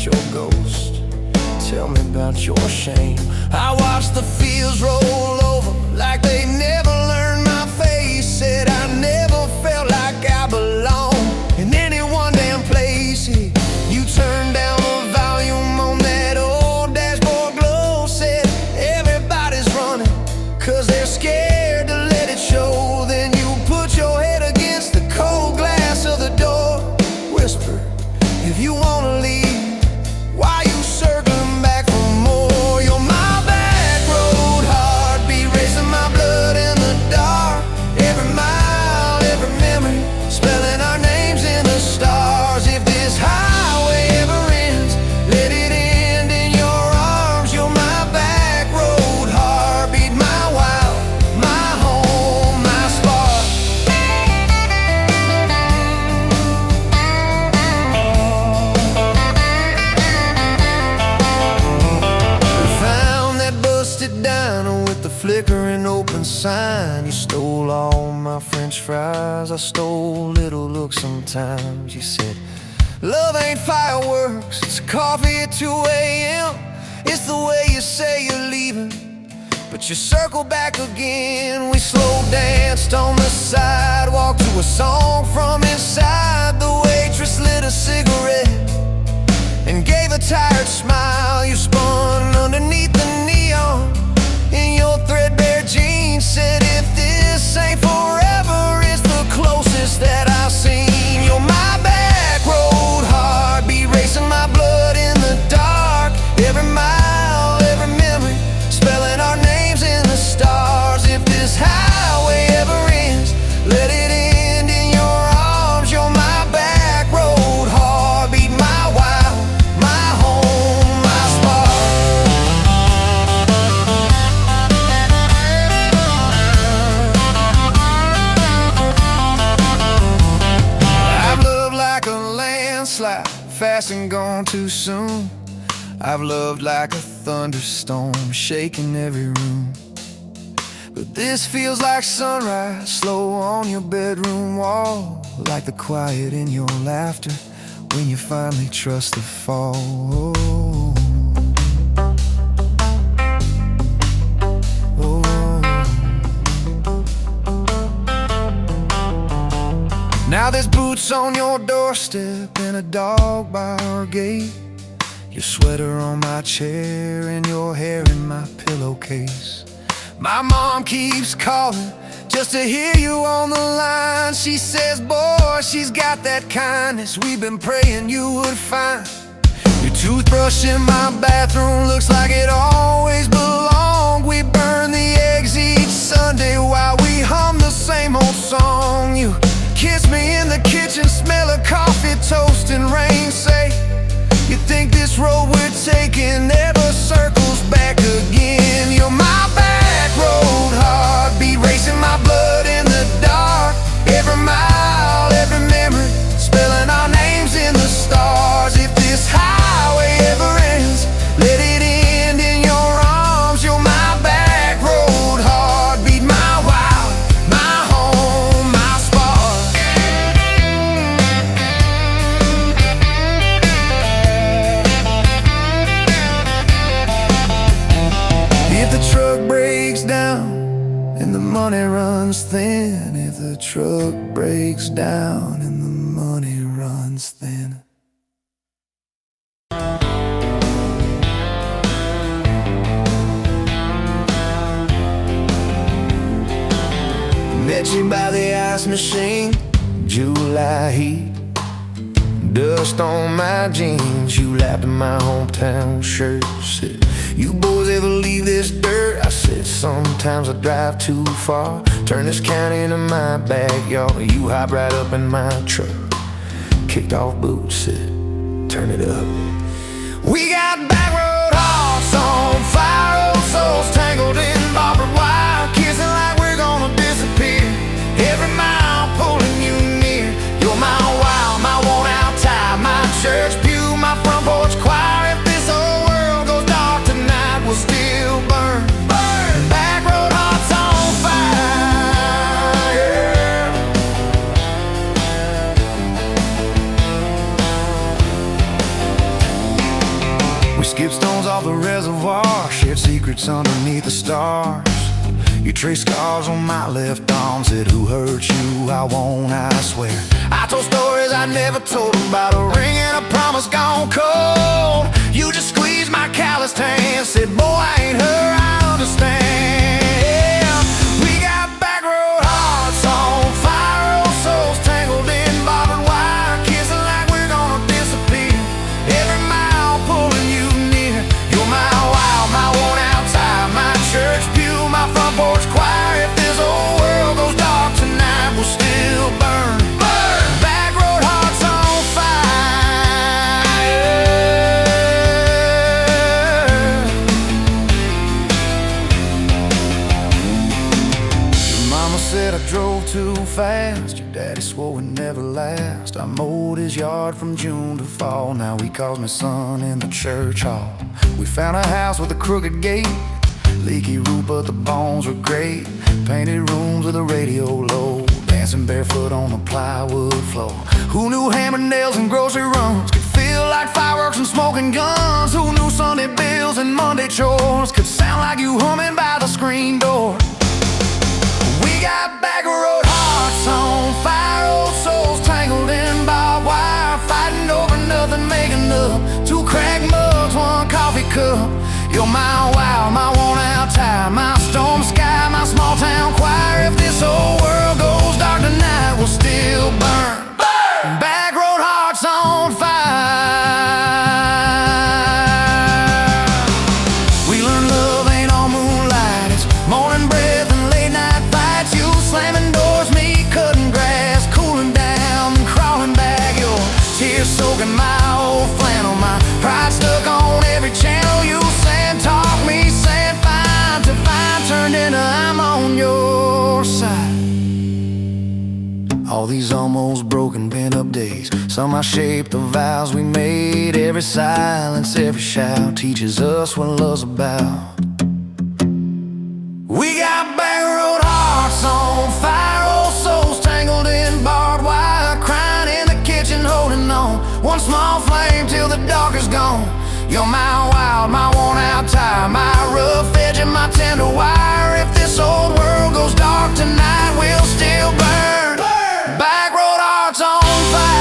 your ghost. Tell me about your shame. I watched the fields roll over like they never learned my face. Said I never felt like I belonged in any one damn place. You turned down the volume on that old dashboard glow. Said everybody's running 'cause they're scared to let it show. Then you put your head against the cold glass of the door. Whisper, if you wanna leave, why you circling back for more? You're my back road heartbeat, racing my blood in the dark. Every mile, every memory, spelling our names in the stars. If this highway ever ends, let it end in your arms. You're my back road heartbeat, my wild, my home, my spark. Found that busted diner with the flickering open sign. You stole all my French fries, I stole little looks sometimes. You said, love ain't fireworks, it's coffee at 2 a.m. It's the way you say you're leaving, but you circle back again. We slow danced on the sidewalk to a song from inside. The waitress lit a cigarette and gave a tired smile. You spun underneath the neon in your threadbare jeans. Said if this ain't forever, it's the closest that I've seen. You're my back road heartbeat, racing my blood in the dark. Every mile, every memory, spelling our names in the stars. If this highway ever ends, let it end in your arms. You're my back road heartbeat, my wild, my home, my spark. I've loved like a landslide, fast and gone too soon. I've loved like a thunderstorm, shaking every room. But this feels like sunrise, slow on your bedroom wall. Like the quiet in your laughter when you finally trust the fall. Now there's boots on your doorstep and a dog by our gate. Your sweater on my chair and your hair in my pillowcase. My mom keeps calling just to hear you on the line. She says, boy, she's got that kindness we've been praying you would find. Your toothbrush in my bathroom looks like it always belonged. We burn the eggs each Sunday while we hum the same old song. You kiss me in the kitchen, smell of coffee, toast, and rain. Say, you think this road we're taking never circles back again. You're my back road heartbeat, racing my blood in the dark. Every mile, every memory, spelling our names in the stars. If this highway ever ends, let it end in your arms. You're my back road heartbeat, my wild, my home, my spark. If the truck breaks down and the money runs thin, if the truck breaks down and the money runs thin. Met you by the ice machine, July heat, dust on my jeans. You lapped in my hometown shirt. Said, you boys ever leave this dirt? I said, sometimes I drive too far. Turn this county into my backyard. You hop right up in my truck, kicked off boots, said, turn it up. We got back road hearts on fire, old souls tangled in barbed wire, kissing like we're gonna disappear. Every mile pulling you near. You're my wild, my worn out tie, my church pew, my front porch choir. If this whole world goes dark tonight, we'll still burn. Back road hearts on fire. secrets underneath the stars. You trace scars on my left arm, said who hurt you, I won't, I swear. I told stories I never told about a ring and a promise gone cold. You just squeezed my calloused hand, said boy I ain't her, I understand. We got back road hearts on fire, old souls tangled in barbed wire, kissing like we're gonna disappear. Every mile pulling you near. You're my wild, my worn out time, my church pew, my front porch choir. If this old world goes dark tonight, we'll still burn. Burn! Back road hearts on fire. Your mama said I drove too fast. Your daddy swore we'd never last. I mowed his yard from June to fall. Now he calls me son in the church hall. We found a house with a crooked gate, leaky roof, but the bones were great. Painted rooms with a radio low, dancing barefoot on the plywood floor. Who knew hammer nails and grocery runs could feel like fireworks and smoking guns? Who knew Sunday bills and Monday chores could sound like you humming by the screen door? We got back road hearts on fire, old souls tangled in barbed wire, fighting over nothing, making up two cracked mugs, one coffee cup. You're my wow, my worn out time, my storm sky, my small town choir. If this whole world goes dark tonight, we'll still burn. Burn! Back road hearts on fire. We learned love ain't all moonlight, it's morning breath and late night fights. You slamming doors, me cutting grass, cooling down and crawling back. Your tears soaking my old flannel, my pride stuck on every channel. You talk me, saying fine to fine, turned into I'm on your side. All these almost broken, bent-up days, somehow shaped the vows we made. Every silence, every shout teaches us what love's about. We got back road hearts on fire, old souls tangled in barbed wire, crying in the kitchen, holding on one small flame till the dark is gone. You're my wild, my worn out time, my rough edge and my tender wire. If this old world goes dark tonight, we'll still burn. Burn! Back road hearts on fire.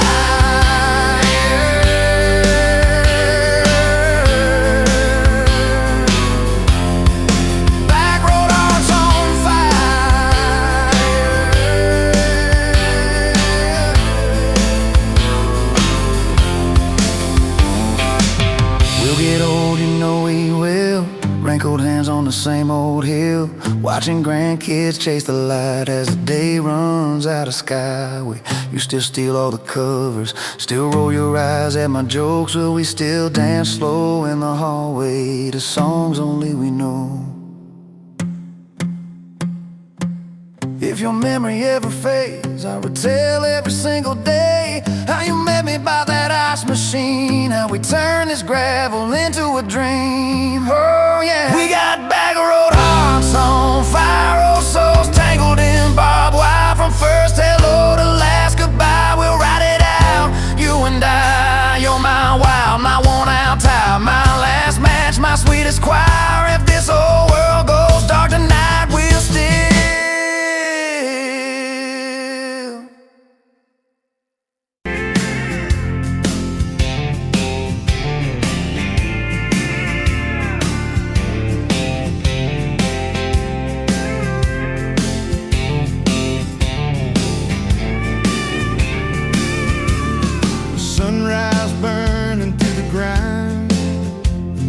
Back road hearts on fire. We'll get old, you know we will. Wrinkled hands on the same old hill, watching grandkids chase the light as the day runs out of sky. You still steal all the covers, still roll your eyes at my jokes. Will we still dance slow in the hallway to songs only we know? If your memory ever fades, I would tell every single day how you met me by that ice machine, how we turned this gravel into a dream. Oh yeah, we got back road hearts on fire, old souls tangled in barbed wire. From first hello to last goodbye, we'll ride it out, you and I. You're my wild, my worn out time, my last match, my sweetest choir. If this whole world goes dark tonight, we'll still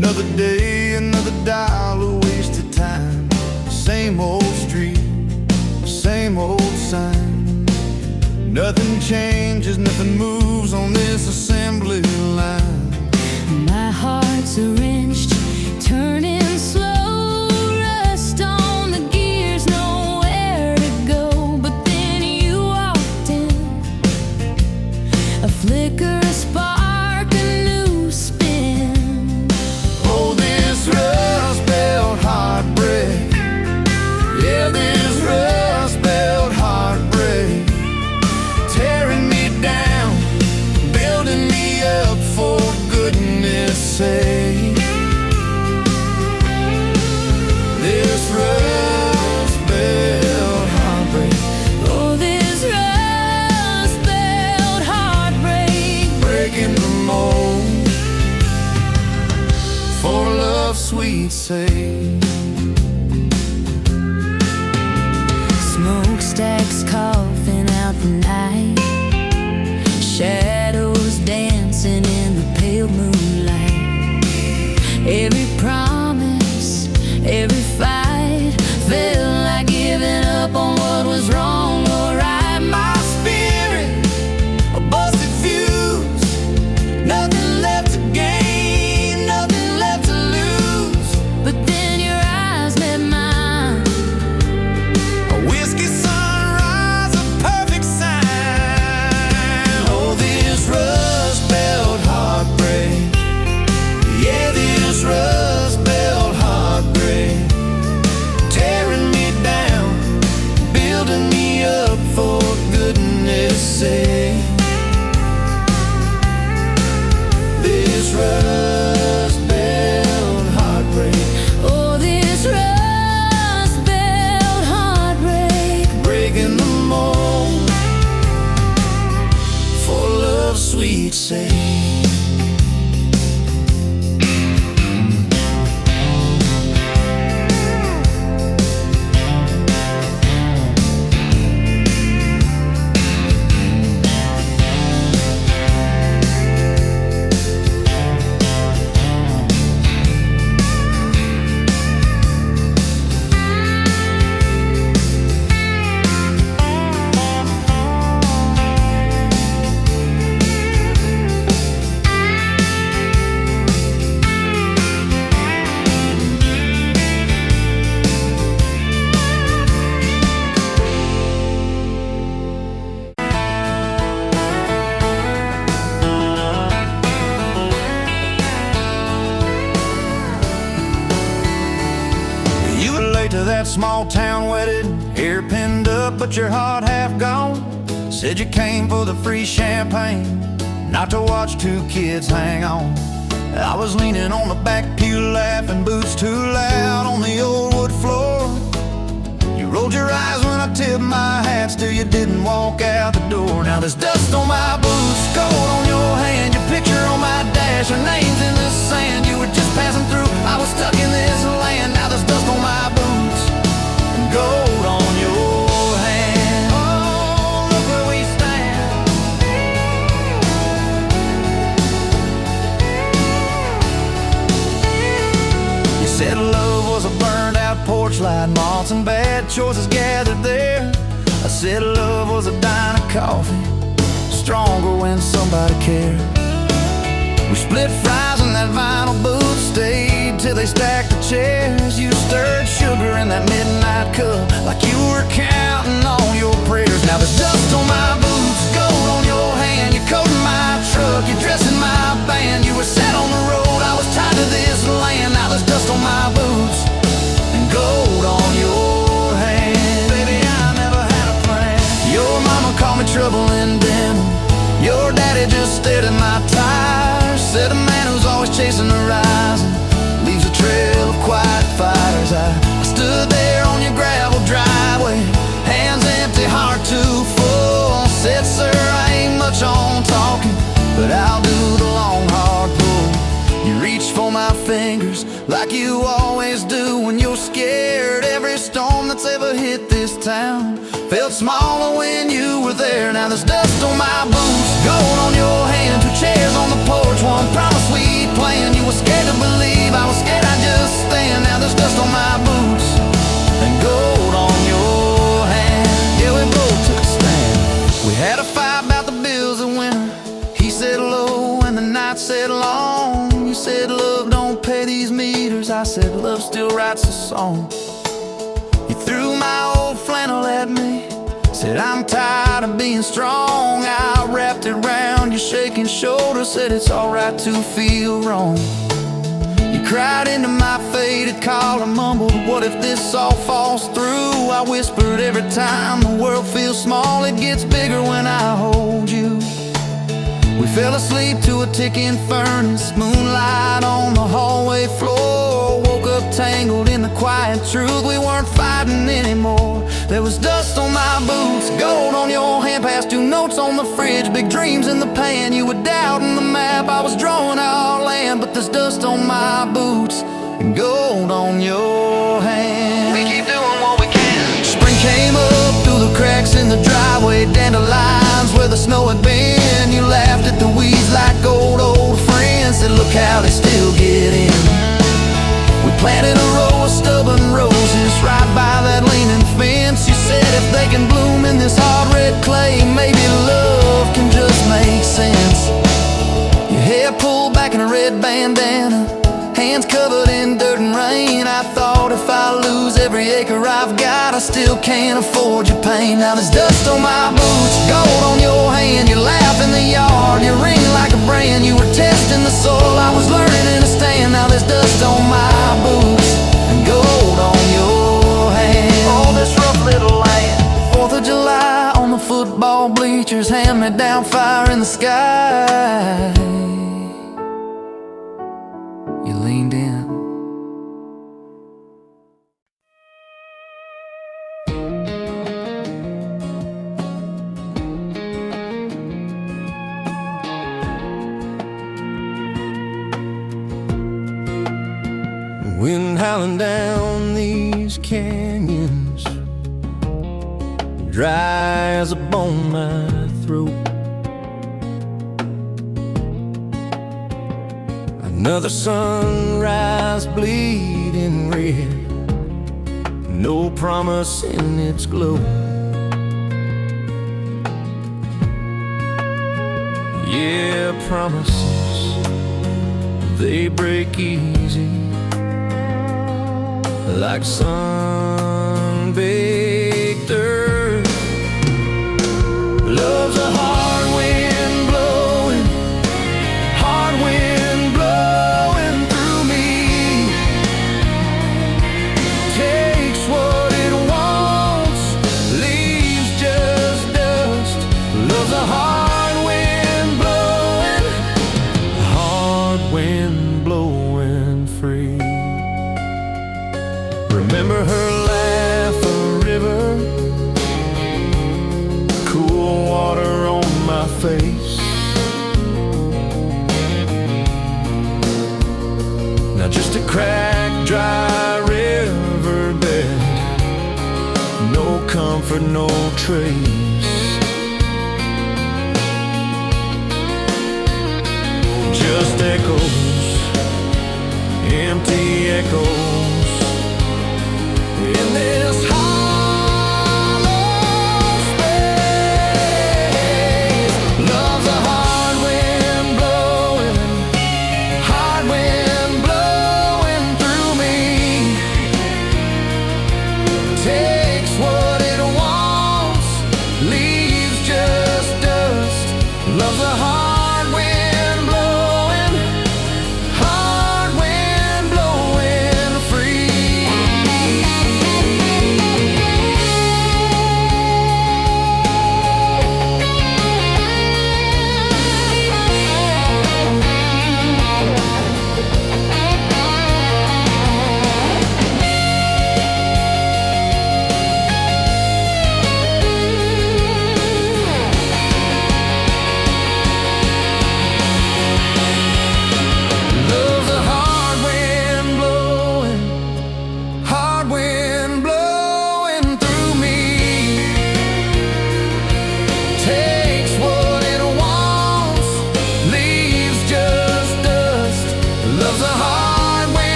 another day, another dollar wasted time. Same old street, same old sign. Nothing changes, nothing moves on this assembly line. My heart's a wrenched, turning slow, rust on the gears, nowhere to go. But then you walked in, a flicker, a spark, a new spin. Oh, this rust-belt heartbreak, yeah, this rust-belt heartbreak, tearing me Smokestacks coughing out the night, shadows dancing in the pale moonlight. Every promise, every fight felt like giving up on what was wrong or right. My spirit, a busted fuse, nothing left to gain, nothing left to lose. But then your eyes met mine. A whiskey sunrise, a perfect sign. Oh, this rust belt heartbreak, yeah, this rust belt heartbreak, tearing me down, building me up, for goodness sake. This rust belt heartbreak, Oh, this rust belt heartbreak. breaking the mold for love's sweet sake. You were late to that small town wedding, hair pinned up but your heart half gone. Said you came for the free champagne, not to watch two kids hang on. I was leaning on the back pew laughing, boots too loud on the old wood floor. You rolled your eyes when I tipped my hat, still you didn't walk out the door. Now there's dust on my boots, gold on your hand, your picture on my dash, your name's in the sand. You were just passing through, I was stuck in this land. Now there's dust on my boots and gold on your hand. Oh, look where we stand. You said love was a burned out porch light, moths and bad choices gathered there. I said love was a dime of coffee, stronger when somebody cared. We split fries in that vinyl booth, stayed till they stacked the chairs. You stirred sugar in that midnight cup like you were counting on your prayers. Now there's dust on my boots, gold on your hand, your coat in my truck, your dress in my band. You were set on the road, I was tied to this land. Now there's dust on my boots and gold on your hand. Baby, I never had a plan. Your mama called me trouble in denim, your daddy just stared at my tires. Said a man who's always chasing the horizon leaves a trail of quiet fires. I stood there on your gravel driveway, hands empty, heart too full. Said, sir, I ain't much on talking, but I'll do the long hard pull. You reached for my fingers like you always do when you're scared. Every storm that's ever hit this town felt smaller when you were there. Now there's dust on my boots, gold on your hand, two chairs on the porch, one promise we planned. You were scared to believe, I was scared I'd just stand. Now there's dust on my boots and gold on your hand. Yeah, we both took a stand. We had a fight about the bills of winter. He said low and the night said long. You said love don't pay these meters, I said love still writes a song. You threw my old flannel at me, said I'm tired of being strong. I wrapped it round your shaking shoulder, said it's alright to feel wrong. You cried into my faded collar, mumbled, what if this all falls through? I whispered, every time the world feels small, it gets bigger when I hold you. We fell asleep to a ticking furnace, moonlight on the hallway floor. Woke up tangled in the quiet truth, we weren't fighting anymore. There was dust on my boots, gold on your hand, past two notes on the fridge, big dreams in the pan. You were doubting the map, I was drawing our land, but there's dust on my boots and gold on your hand. We keep doing what we can. Spring came up through the cracks in the driveway, dandelions where the snow had been. You laughed at the weeds like old friends, said look how they still get in. We planted a row of stubborn roses right by that leaning fence. You said if they can bloom in this hard red clay, maybe love can just make sense. Your hair pulled back in a red bandana, hands covered in dirt and rain. I thought if I lose every acre I've got, I still can't afford your pain. Now there's dust on my boots, gold on your hand. You laugh in the yard, you ring like a brand. You were testing the soil, I was learning in a stand. Now there's dust on my boots and gold on your hand. Oh, this rough little land. 4th of July on the football bleachers, hand-me-down fire in the sky. You leaned in. Wind howling down these canyons, dry as a bone my throat. Another sunrise bleeding red, no promise in its glow. Yeah, promises, they break easy, like sun-baked earth. Love's a hard wind blowing, hard wind blowing through me. Takes what it wants, leaves just dust. Love's a hard wind blowing free. Remember her laugh, a river, cool water on my face. Now just a cracked, dry riverbed, no comfort, no trace. Just echoes, empty echoes in this hollow space. Love's a hard wind blowing through me. Takes what it wants, leaves just dust. Love's a hard wind blowing free.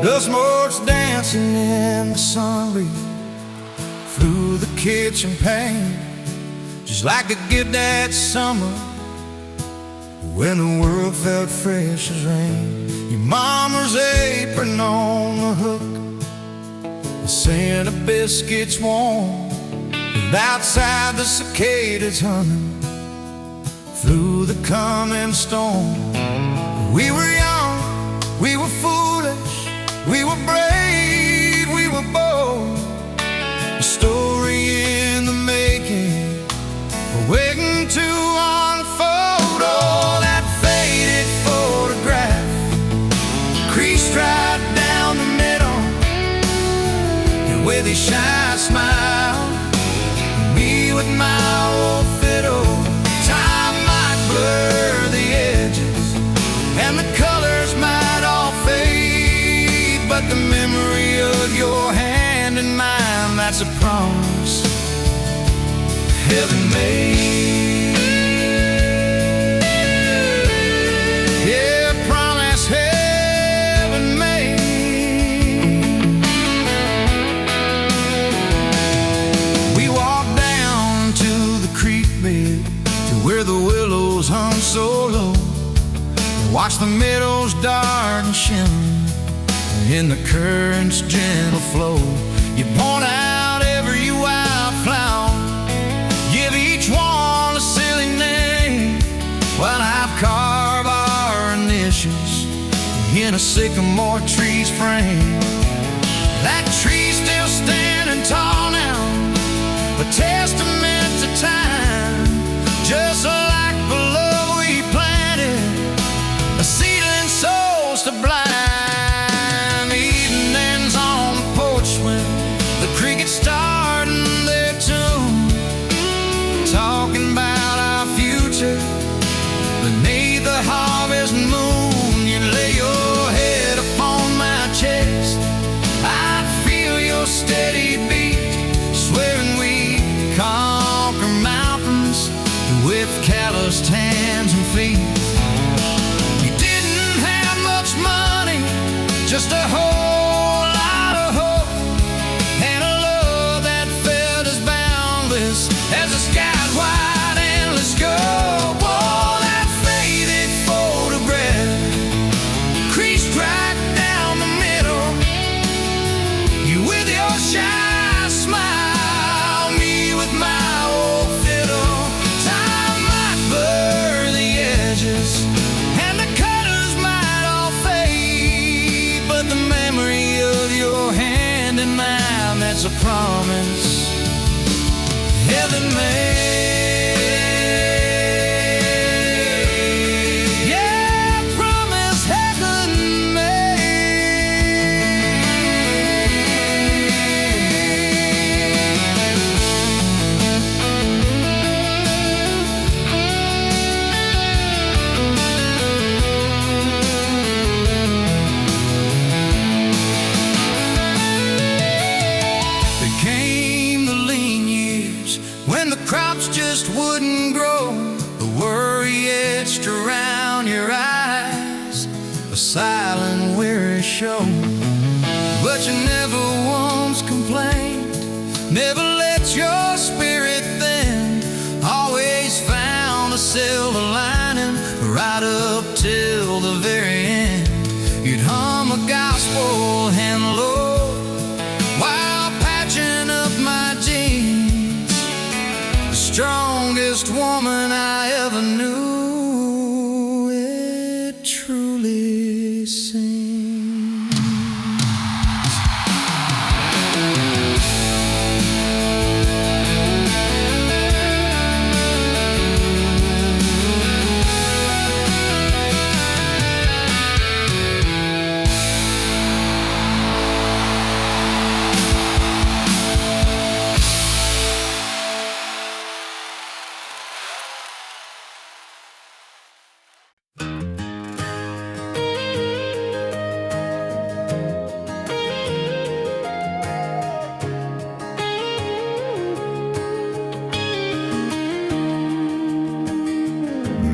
Dust more in the sun breeze through the kitchen pane, just like the gift that summer when the world felt fresh as rain. Your mama's apron on the hook, the scent of biscuits warm, and outside the cicadas humming through the coming storm. We were young, we were foolish, we were brave, we were bold. A story in the making, waiting to unfold. Oh, that faded photograph, creased right down the middle, and with a shy smile, me with my old fiddle. Time might blur the edges, and the colors might all fade, but the memory of your hand in mine, that's a promise heaven made. Yeah, promise heaven made. We walked down to the creek bed, to where the willows hung so low, watch the meadows dark and shimmer in the current's gentle flow. You point out every wildflower, give each one a silly name, while I've carved our initials in a sycamore tree's frame. That tree's still standing tall now, a testament to time, just like the love we planted, a seedling souls to blind. Evenings on the porch when the crickets starting their tune, talking about our future beneath the harvest moon. You lay your head upon my chest, I feel your steady beat, swearing we conquer mountains with calloused hands and feet. We didn't have much money, just a whole lot of hope, and a love that felt as boundless as the sky's wide endless scope. Oh, that faded photograph, creased right down the middle, you with your shy smile, me with my old fiddle. Time might blur the edges, and the colors might all fade, but the memory of your hand in mine, that's a promise heaven made. Yeah, promise heaven made. There came the lean years when the crops just wouldn't grow, the worry etched around your eyes, a silent weary show. But you never once complained, never let your spirit bend, always found a silver lining right up till the very end. You'd hum a gospel hand low while patching up my jeans, the strongest woman I ever knew, it truly seems.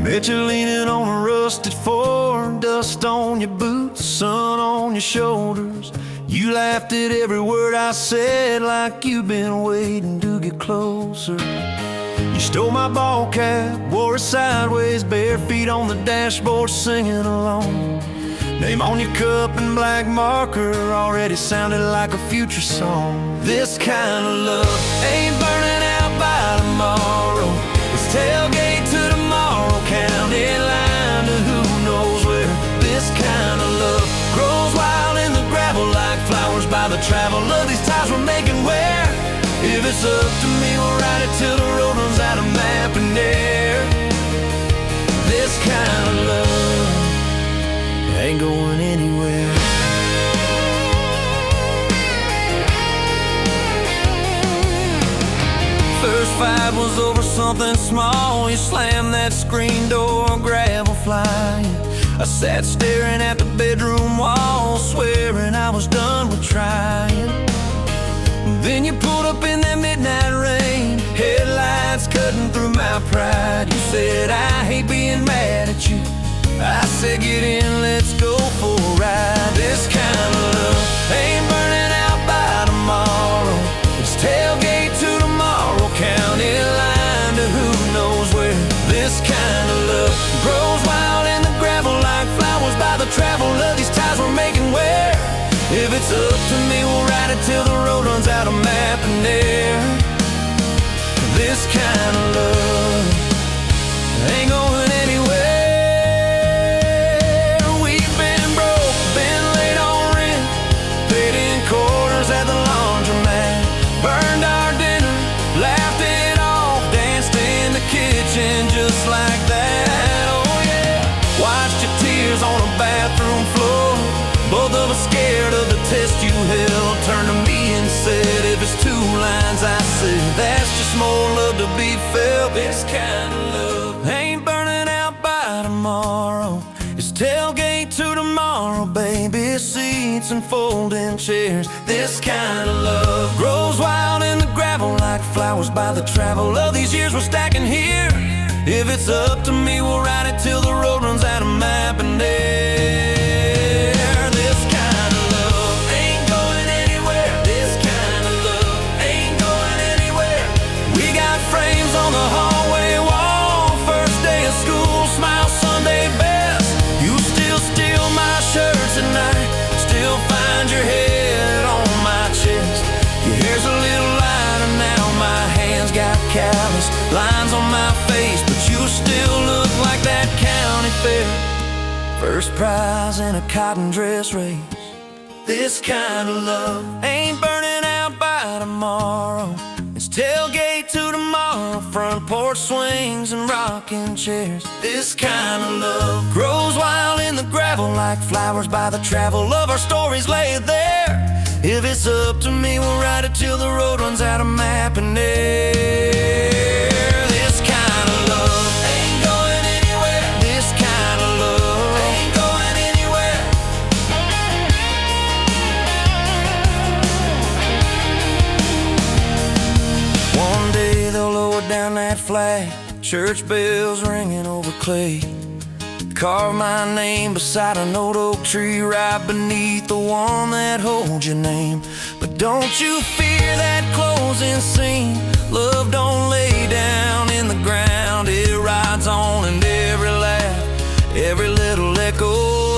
Bet you're leaning on a rusted Ford, dust on your boots, sun on your shoulders. You You laughed at every word I said, like you've been waiting to get closer. You stole my ball cap, wore it sideways, bare feet on the dashboard, singing along. Name on your cup in black marker already sounded like a future song. This kind of love ain't burning out by tomorrow. It's tailgate to tomorrow, county line to who knows where. This kind of love grows wild in the gravel like flowers by the travel of these ties we're making where. If it's up to me, we'll ride it till the road runs out of map and air. This kind of love ain't going anywhere. First fight was over something small. You slammed that screen door, gravel flying. I sat staring at the bedroom wall, swearing I was done with trying. Then you pulled up in that midnight rain, headlights cutting through my pride. You said, I hate being mad at you. I said, get in, let's go for a ride. This kind of love ain't burning out by tomorrow. It's tailgate to tomorrow, county line to who knows where. This kind of love grows wild in the gravel like flowers by the travel of these ties we're making where. If it's up to me, we'll ride it till the road runs out of map and air. This kind of love ain't going anywhere. We've been broke, been late on rent, paid in quarters at the laundromat, burned our dinner, laughed it off, danced in the kitchen just like that. Oh yeah, watched your tears on a bathroom floor. Both of us scared of the test you held. Turned to me and said, if it's two lines I said, that's just more love to be felt. This kind of love ain't burning out by tomorrow. It's tailgate to tomorrow, baby seats and folding chairs. This kind of love grows wild in the gravel like flowers by the travel of these years we're stacking here. If it's up to me, we'll ride it till the road runs out of map and air. On the hallway wall, first day of school, smile Sunday best. You still steal my shirts at night, still find your head on my chest. Your hair's a little lighter now, my hands got callous lines on my face, but you still look like that county fair. First prize in a cotton dress race. This kind of love ain't burning out by tomorrow. It's tailgate to tomorrow, front porch swings and rocking chairs. This kind of love grows wild in the gravel like flowers by the travel of our stories laid there. If it's up to me, we'll ride it till the road runs out of map and air. This kind of love ain't going anywhere. This kind of love ain't going anywhere. One day they'll lower down that flag, church bells ringing over clay. Carve my name beside an old oak tree right beneath the one that holds your name. But don't you fear that closing scene. Love don't lay down in the ground. It rides on in every laugh, every little echo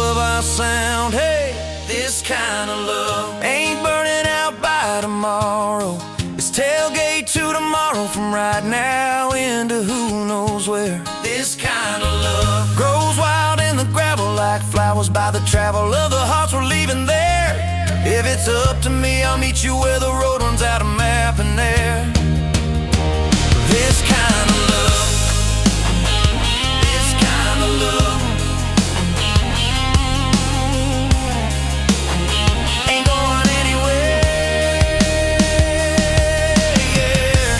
of our sound. Hey, this kind of love ain't burning out by tomorrow. It's tailgate to tomorrow, from right now into who knows where. This kind of love grows wild in the gravel like flowers by the travel of the hearts we're leaving there. If it's up to me, I'll meet you where the road runs out of map and air. This kind of love, this kind of love ain't going anywhere, yeah.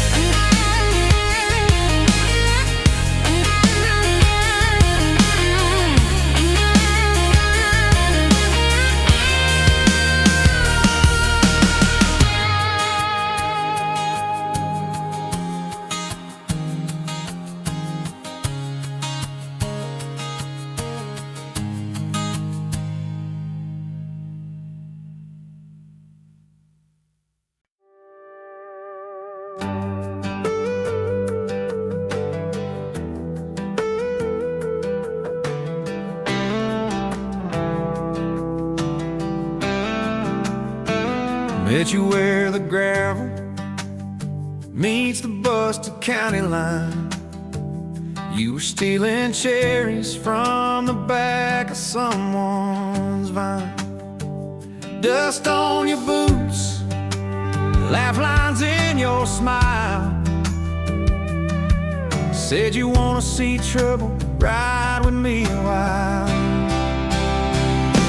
Met you where the gravel meets the busted county line. You were stealing cherries from the back of someone's vine. Dust on your boots, laugh lines in your smile. Said you wanna see trouble, ride with me a while.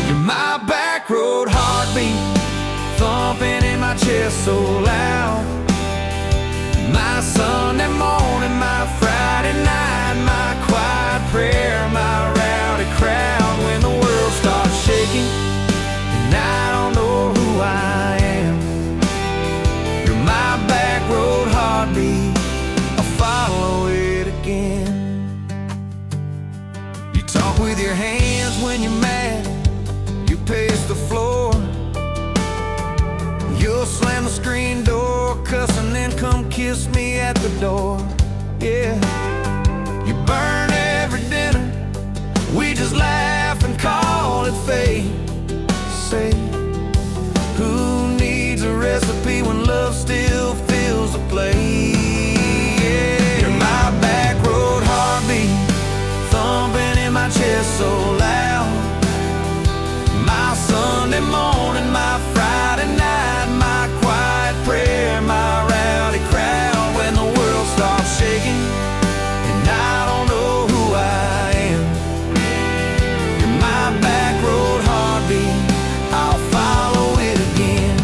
You're my back road heartbeat, thumping in my chest so loud. My Sunday morning, my Friday night, my quiet prayer, my rowdy crowd. When the world starts shaking and I don't know who I am, you're my back road heartbeat, I'll follow it again. You talk with your hands when you're mad, you pace the floor. You'll slam the screen door, cuss, and then come kiss me at the door. Yeah, you burn every dinner, we just laugh and call it fate. Say, who needs a recipe when love still fills the plate? Yeah, you're my back road heartbeat, thumping in my chest so loud. My Sunday morning, my Friday night, my quiet prayer, my rowdy crowd. When the world starts shaking and I don't know who I am, you're my back road heartbeat, I'll follow it again.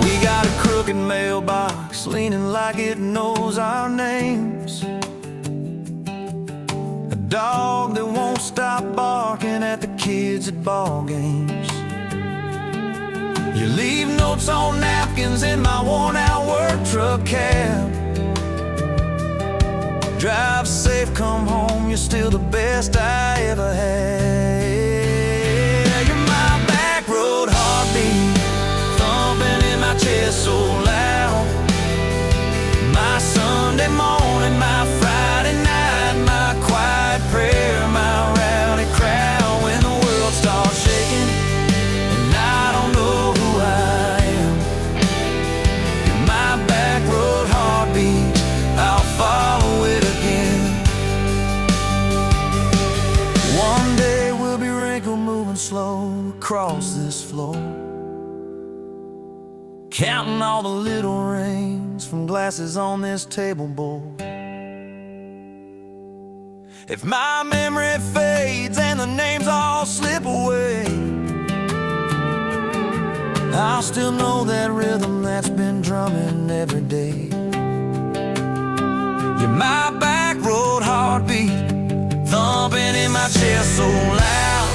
We got a crooked mailbox leaning like it knows our names, a dog that won't stop barking at the kids at ball games. You leave notes on napkins in my worn-out work truck cab. Drive safe, come home, you're still the best I ever had. You're my back road heartbeat, thumping in my chest so loud. My Sunday morning, my Friday night, my quiet prayer, my rowdy crowd. When the world starts shaking and I don't know who I am, you're my back road heartbeat, I'll follow it again. One day we'll be wrinkled, moving slow across this floor, counting all the little rings from glasses on this table board. If my memory fades and the names all slip away, I'll still know that rhythm that's been drumming every day. You're my back road heartbeat, thumping in my chest so loud.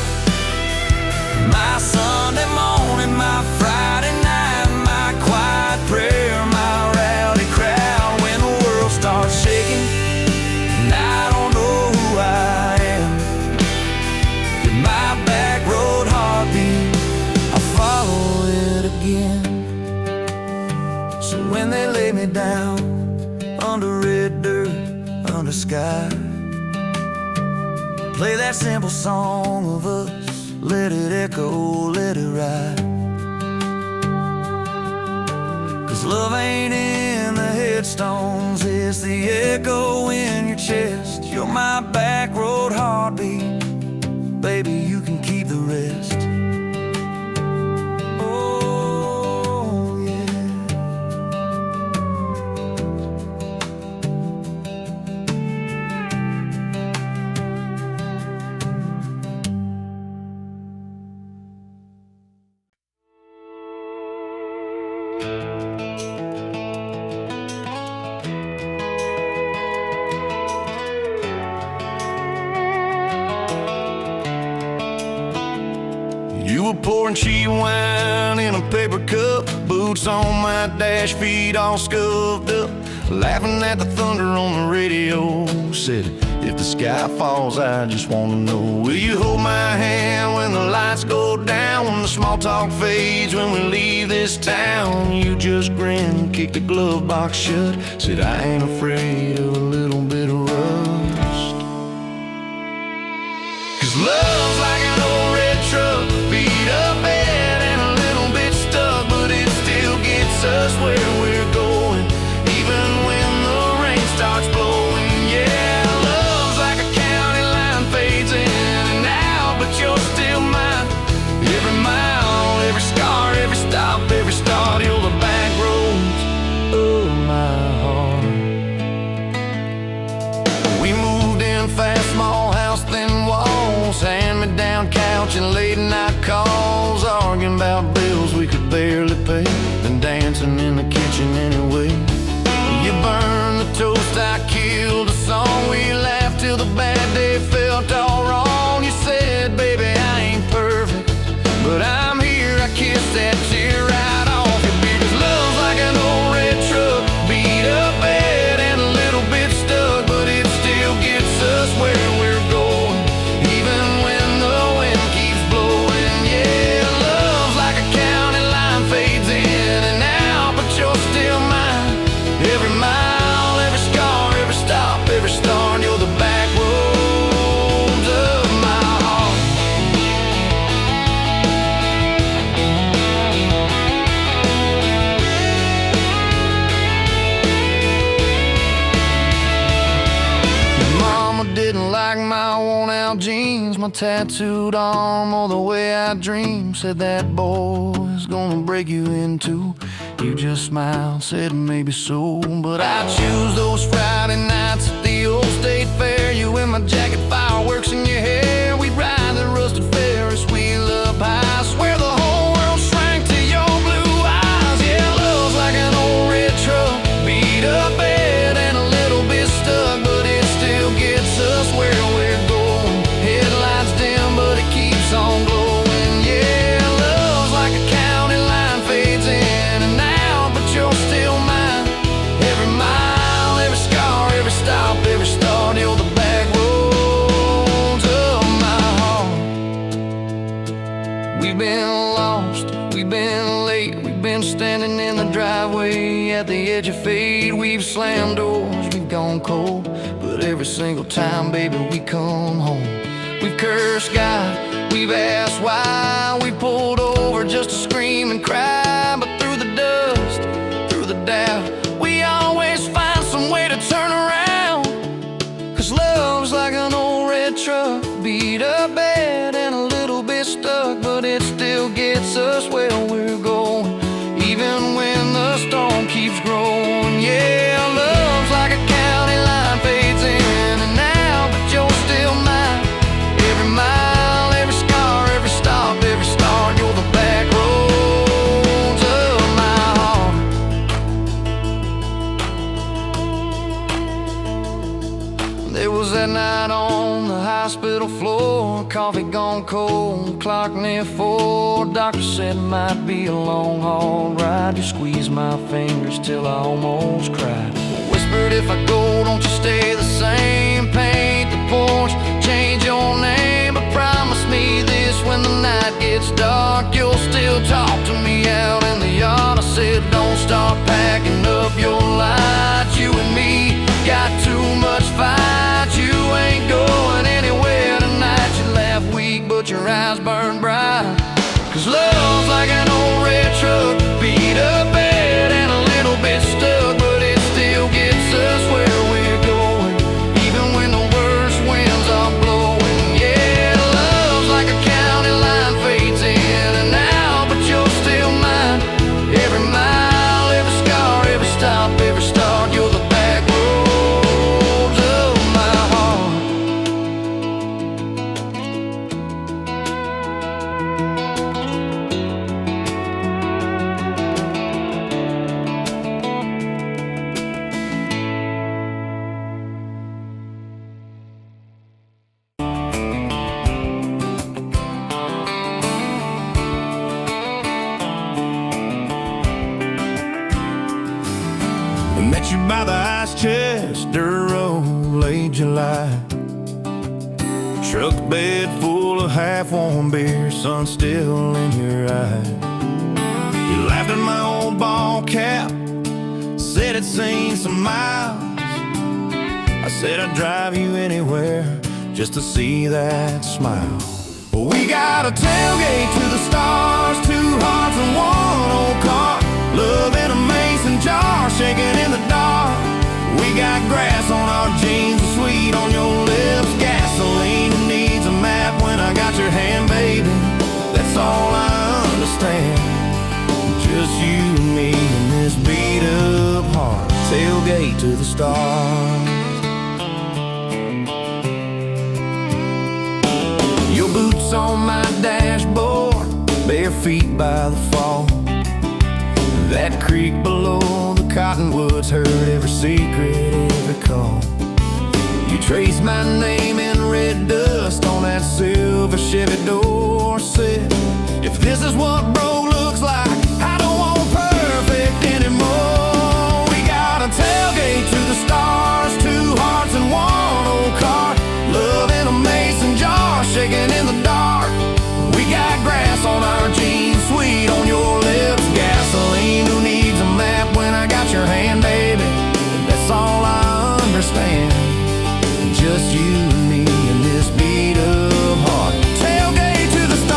My Sunday morning, my Friday night, my quiet prayer, my rowdy crowd. When the world starts shaking and I don't know who I am, you're my back road heartbeat, I'll follow it again. So when they lay me down under red dirt, under sky, play that simple song of us, let it echo, let it ride. 'Cause love ain't in the headstones, it's the echo in your chest. You're my back road heartbeat, baby, you can keep the rest. Oh, yeah. You were pouring cheap wine in a paper cup, boots on my dash, feet all scuffed up. laughing at the thunder on the radio. Said, if the sky falls, I just wanna know, will you hold my hand when the lights go down, when the small talk fades, when we leave this town? You just grinned, kicked the glove box shut, said, I ain't afraid of a little bit of rust. 'Cause love's like an old red truck, beat up bad and a little bit stuck, but it still gets us where we're going, even when the rain starts blowing. Yeah, love's like a county line, fades in and out, but you're still mine. Every mile, every scar, every stop, every start, you're the back roads of my heart. We moved in fast, small house, thin walls, hand-me-down couch and late-night calls, arguing about bills we could barely pay, then dancing in the kitchen anyway. You burned the toast, I killed the song, we laughed till the bad day felt all wrong. You said, baby, I ain't perfect, but I'm here, I kissed that tear right off your beard. 'Cause love's like an old red truck, beat up bad and a little bit stuck, but it still gets us where we're going, even when the wind keeps blowing. Yeah, love's like a county line, fades in and out, but you're still mine. Every mile, every scar, every stop, every start, you're the back roads of my heart. Mama didn't like my worn-out jeans, my tattooed arm, or the way I dream. Said that boy's gonna break you in two. You just smiled, said maybe so, but I choose those Friday nights at the old state fair. You in my jacket, fireworks in your hair. We'd ride the rusted Ferris wheel up high. Swear the whole world shrank to your blue eyes. Yeah, love's like an old red truck, beat up bad and a little bit stuck, but it still gets us where we're going. Headlights dim, but it keeps on glowing. Yeah, love's like a county line, fades in and out, but you're still mine. Every mile, every scar, every stop, every start, you're the back roads of my heart. We've been lost, we've been late, we've been standing in the driveway at the edge of fate. We've slammed doors, we've gone cold, but every single time, baby, we come home. We've cursed God, we've asked why, we pulled over just to scream and cry, but through the dust, through the doubt, we always find some way to turn around. 'Cause love's like an old red truck, beat up bad and a little bit stuck, but it still gets us where we're going, even when the storm keeps growing. Yeah, love's like a county line, fades in and out, but you're still mine. Every mile, every scar, every stop, every start, you're the back roads of my heart. There was that night on the hospital floor, coffee gone cold, clock near 4. Doctor said it might be a long haul ride. You squeezed my fingers till I almost cried. Whispered, if I go, don't you stay the same. Paint the porch, change your name, but promise me this, when the night gets dark, you'll still talk to me out in the yard. I said, don't start packing up your lights. You and me got too much fight. You ain't going anywhere tonight. You laugh weak, but your eyes burn bright. 'Cause love's like an old red truck, beat up bad and a little bit stuck, but it still gets us where we're July. Truck bed full of half-warm beer, sun still in your eye. You laughed at my old ball cap, said it's seen some miles. I said I'd drive you anywhere just to see that smile. We got a tailgate to the stars, two hearts and one old car. Love in a mason jar, shaking in the dark. We got grass on our jeans, and sweet on your lips. Gasoline who needs a map when I got your hand, baby. That's all I understand. Just you and me and this beat up heart. Tailgate to the stars. Your boots on my dashboard, bare feet by the fall. That creek below the cottonwoods heard every secret, every call. You traced my name in red dust on that silver Chevy Dorset. If this is what bro looks like, I don't want perfect anymore. We got a tailgate to the stars, two hearts and one old car. Love in a mason jar, shaking in the dark. We got grass on our jeans, sweet on your lips. Gasoline who needs a map when I got your hand, baby. That's all I understand. Just you and me and this beat up heart. Tailgate to the stars.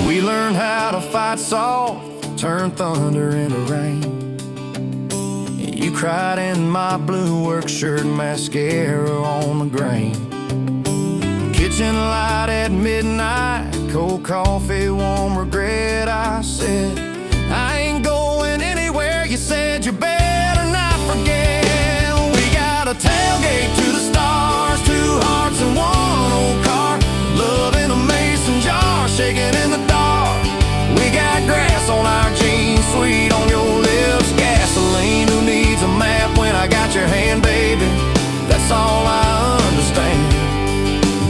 We learned how to fight soft, turn thunder into rain. You cried in my blue work shirt, mascara on the grain. Kitchen light at midnight, cold coffee, warm regret. I said, I ain't going anywhere. You said you better not forget. We got a tailgate to the stars, two hearts and one old car. Love in a mason jar, shaking in the dark. We got grass on our jeans, sweet on your lips. Gasoline who needs a map when I got your hand, baby. That's all I understand.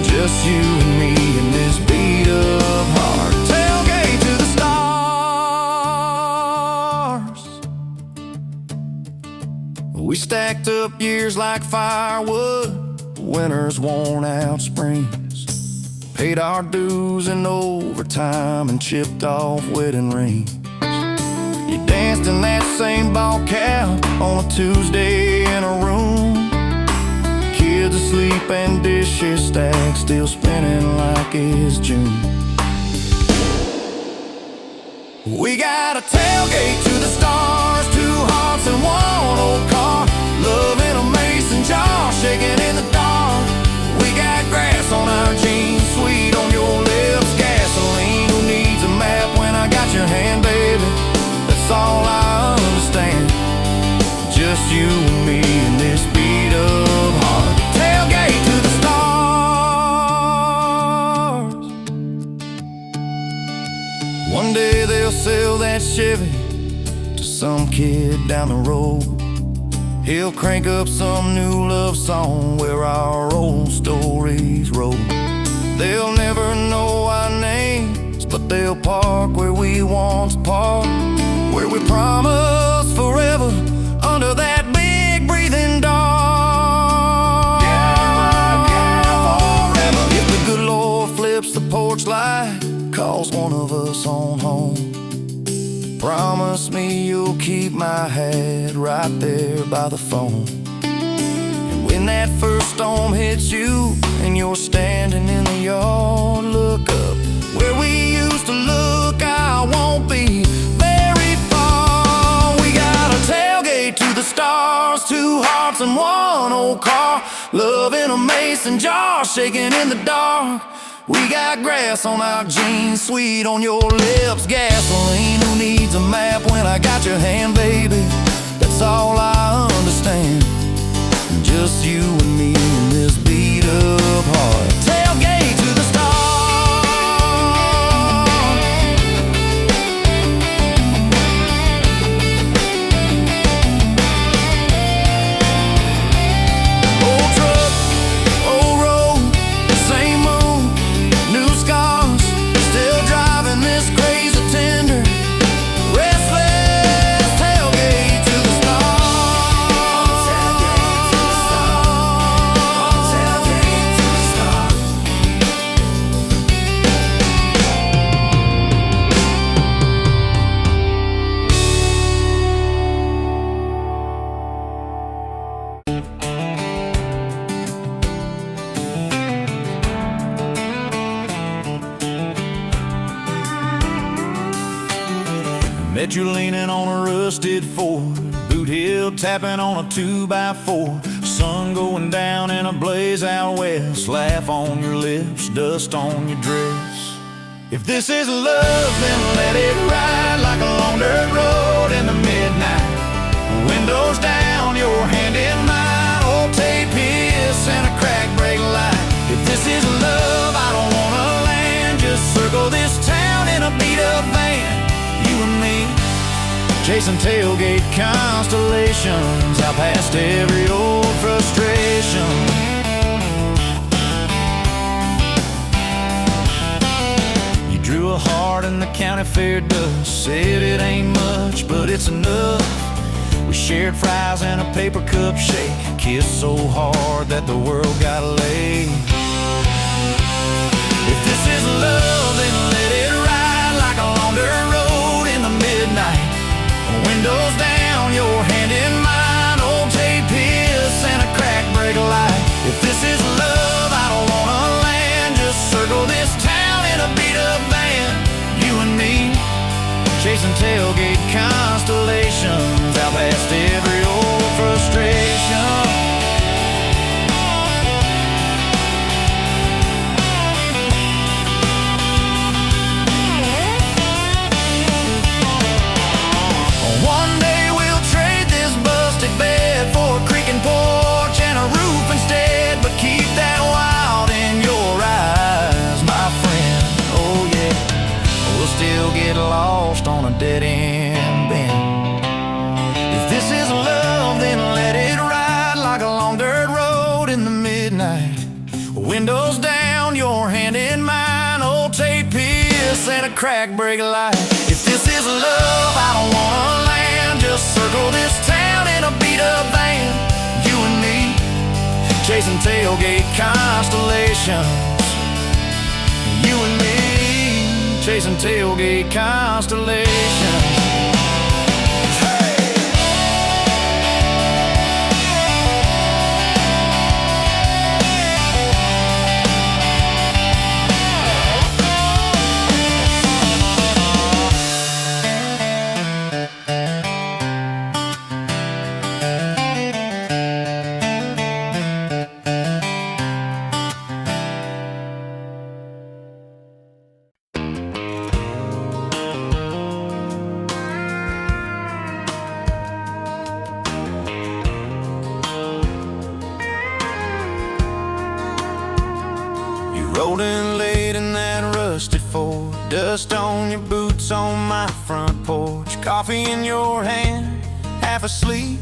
Just you and me and this beat up heart. Tailgate to the stars. We stacked up years like firewood, winters worn out springs. Paid our dues in overtime and chipped off wedding rings. You danced in that same ball cap on a Tuesday in a room. Kids asleep and dishes stacked, still spinning like it's June. We got a tailgate to the stars, two hearts and one old car. Love in a mason jar, shaking in the dark. We got grass on our jeans, sweet on your lips. Gasoline who needs a map when I got your hand, baby. That's all I understand. Just you and me and this beat up heart. Tailgate to the stars. One day they'll sell that Chevy to some kid down the road. He'll crank up some new love song where our old stories roll. They'll never know our names, but they'll park where we once parked, where we promised forever under that big breathing dog. Yeah, forever. If the good Lord flips the porch light, calls one of us on home, promise me you'll keep my hat right there by the phone. And when that first storm hits you and you're standing in the yard, look up where we used to look. I won't be very far. We got a tailgate to the stars, two hearts and one old car. Love in a mason jar, shaking in the dark. We got grass on our jeans, sweet on your lips. Gasoline who needs a map when I got your hand, baby. That's all I understand. Just you and me in this beat up heart. Tailgate to the stars. Old truck, old road, same moon, new scars. Bet you're leaning on a rusted Ford, boot heel tapping on a 2x4. Sun going down in a blaze out west, laugh on your lips, dust on your dress. If this is love, then let it ride like a long dirt road in the midnight. Windows down, your hand in mine, old tape hiss and a crack brake light. If this is love, I don't wanna land, just circle this town in a beat-up van. You and me, chasing tailgate constellations, out past every old frustration. You drew a heart in the county fair dust, said it ain't much, but it's enough. We shared fries and a paper cup shake, kissed so hard that the world got laid. If this is love, then let it ride like a long dirt road in the midnight. Windows down, your hand in mine, old tape hiss and a crack brake light. If this is love, I don't wanna land, just circle this town in a beat-up van. You and me, chasing tailgate constellations, out past every old frustration. One day we'll trade this busted bed for a creaking porch and a roof instead, but keep that wild in your eyes, my friend. Oh yeah, we'll still get lost on a dead-end bend. If this is love, then let it ride like a long dirt road in the midnight. Windows down, your hand in mine, old tape hiss and a crack brake light. If this is love, I don't wanna land, just circle this town in a beat-up van. You and me, chasing tailgate constellations. You and me, chasing tailgate constellations. Rolled in late in that rusted Ford, dust on your boots on my front porch, coffee in your hand, half asleep.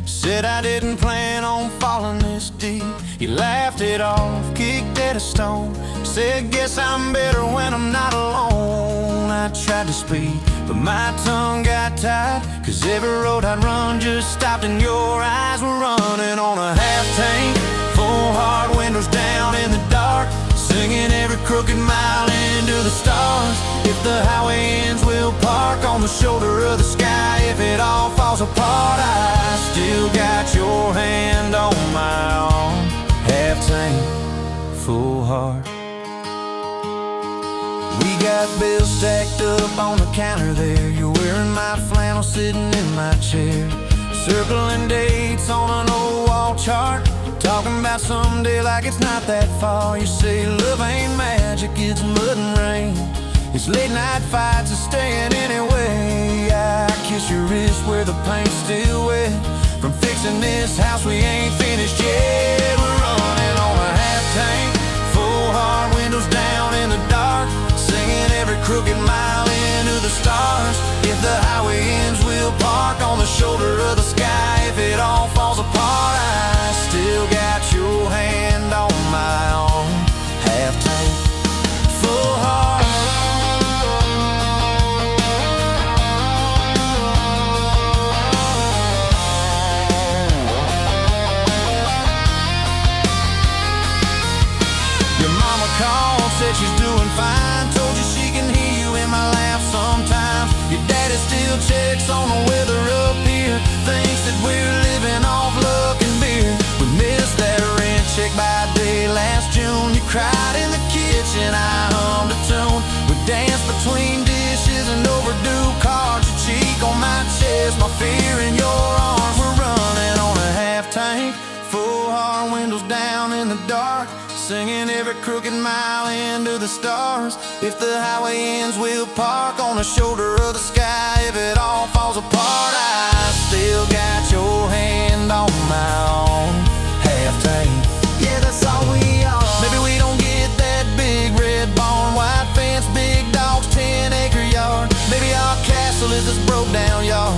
Said I didn't plan on falling this deep. You laughed it off, kicked at a stone, said guess I'm better when I'm not alone. I tried to speak, but my tongue got tied, 'cause every road I'd run just stopped and your eyes were running on a half tank, full hard, windows down in the dark, singing every crooked mile into the stars. If the highway ends, we'll park on the shoulder of the sky. If it all falls apart, I still got your hand on my arm. Half tank, full heart. We got bills stacked up on the counter there. You're wearing my flannel, sitting in my chair, circling dates on an old wall chart, talking about someday like it's not that far. You say love ain't magic, it's mud and rain, it's late night fights and staying anyway. I kiss your wrist where the paint's still wet, from fixing this house we ain't finished yet. We're running on a half tank, full hard, windows down in the dark, singing every crooked mile into the stars. If the highway ends, we'll park on the shoulder of the sky. If it all falls apart, I still got your hand on my arm. Half tank, full heart. Your mama called, said she's doing fine, told you she can hear you in my laugh sometimes. Your daddy still checks on the weather up here, thinks that we're living off luck and beer. We missed that rent check by day last June. You cried in the kitchen, I hummed a tune. We danced between dishes and overdue cards. You cheated singing every crooked mile into the stars. If the highway ends, we'll park on the shoulder of the sky. If it all falls apart, I still got your hand on my own half tank. Yeah, that's all we are. Maybe we don't get that big red barn, white fence, big dogs, 10-acre yard. Maybe our castle is this broke down yard,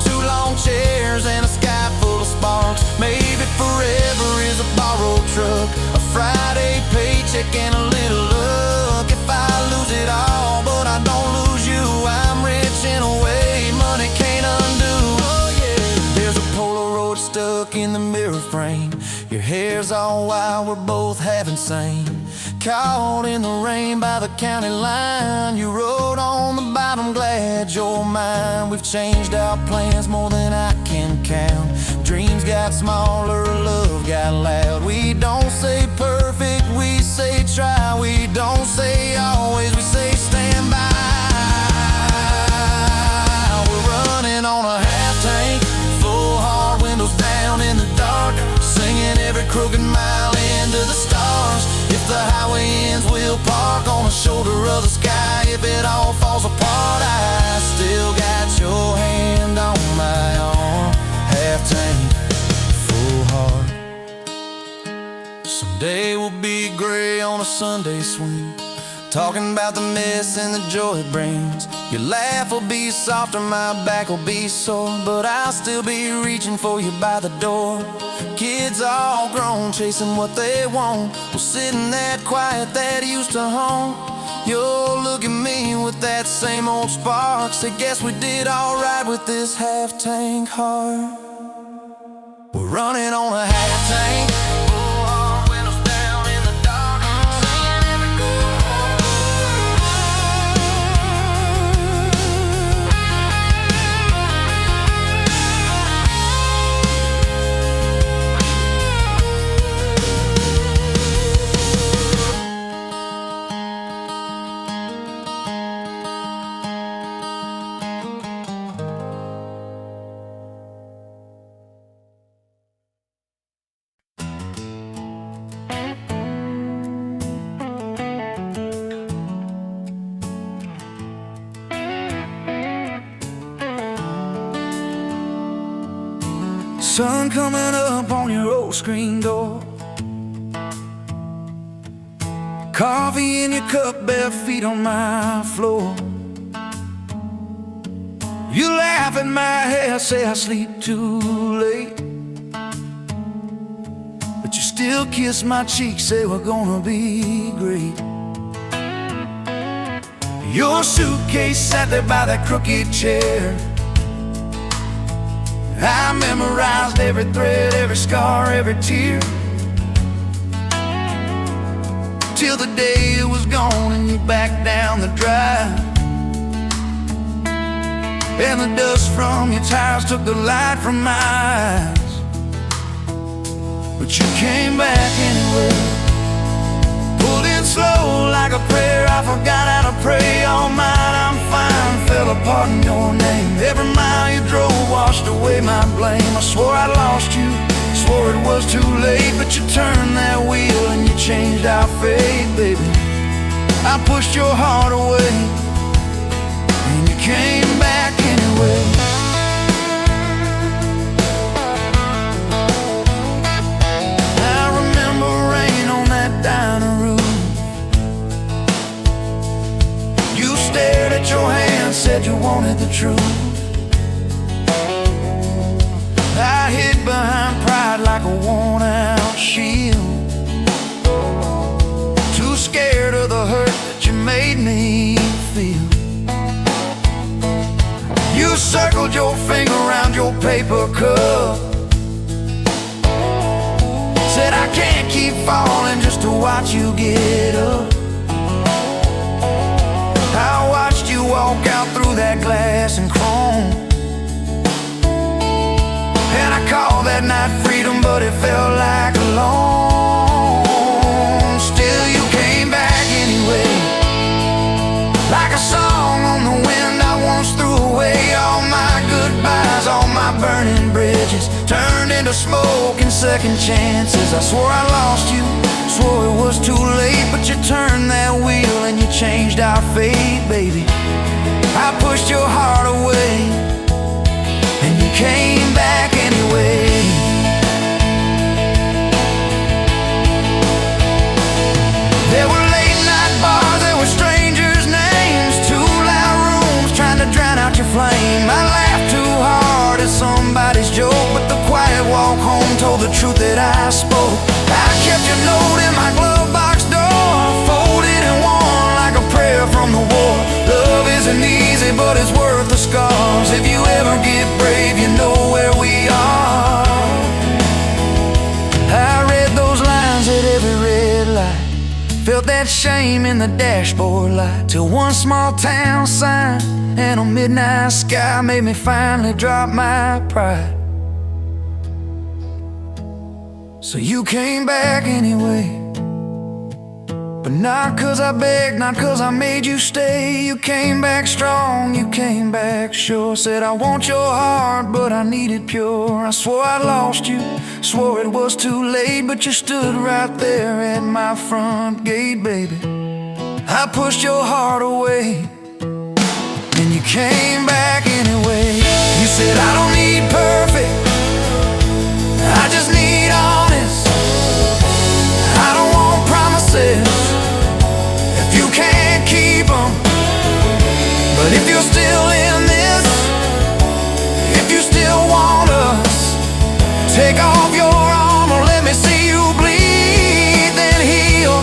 2 long chairs and a sky full of sparks. Maybe forever is a borrowed truck, a Friday paycheck and a little luck. If I lose it all but I don't lose you, I'm rich in a way money can't undo. Oh yeah. There's a Polaroid stuck in the mirror frame. Your hair's all wild, we're both half insane. Caught in the rain by the county line. You wrote on the bottom, glad you're mine. We've changed our plans more than I can count. Dreams got smaller, love got loud. We don't say perfect, we say try. We don't say always, we say stand by. We're running on a half tank, full hard, windows down in the dark, singing every crooked mile into the stars. If the highway ends, we'll park on the shoulder of the sky. If it all falls apart, I still got your hand on my arm. Half tank, full heart. Someday we'll be gray on a Sunday swing, talking about the mess and the joy it brings. Your laugh will be softer, my back will be sore, but I'll still be reaching for you by the door. Kids all grown, chasing what they want. We'll sit in that quiet that used to haunt. You'll look at me with that same old spark. Say, guess we did alright with this half-tank heart. We're running on a half-tank, full hard, windows down in the dark, singing every sun coming up on your old screen door, coffee in your cup, bare feet on my floor. You laugh at my hair, say I sleep too late, but you still kiss my cheek, say we're gonna be great. Your suitcase sat there by that crooked chair. I memorized every thread, every scar, every tear, till the day it was gone and you backed down the drive, and the dust from your tires took the light from my eyes. But you came back anyway, pulled in slow like a prayer. I forgot how to pray all night. I'm fine, fell apart in your name. Every mile you drove washed away my blame. I swore I lost you, swore it was too late, but you turned that wheel and you changed our fate, baby. I pushed your heart away and you came back anyway. I remember rain on that dining room. You stared at your hand, said you wanted the truth. I hid behind pride like a worn-out shield, too scared of the hurt that you made me feel. You circled your finger around your paper cup, said I can't keep falling just to watch you get up. I watched you walk out through that glass and chrome, and I called that night freedom, but it felt like alone. Still you came back anyway, like a song on the wind. I once threw away all my goodbyes, all my burning bridges turned into smoke and second chances. I swore I lost you, swore it was too late, but you turned that wheel and you changed our fate, baby. I pushed your heart away, and you came back anyway. There were late night bars, there were strangers' names, too loud rooms trying to drown out your flame. I laughed too hard at somebody's joke, but the quiet walk home told the truth that I spoke. I kept your note in my glove box door, folded and worn like a prayer from the war. Love isn't easy, but it's worth the scars. If you ever get brave, you know where we are. I read those lines at every red light, felt that shame in the dashboard light, till one small town sign and a midnight sky made me finally drop my pride. So you came back anyway, but not 'cause I begged, not 'cause I made you stay. You came back strong, you came back sure. Said I want your heart, but I need it pure. I swore I lost you, swore it was too late, but you stood right there at my front gate, baby. I pushed your heart away, and you came back anyway. You said I don't need perfect, I just need honest. I don't want promises if you can't keep them. But if you're still in this, if you still want us, take off your armor, let me see you bleed, then heal.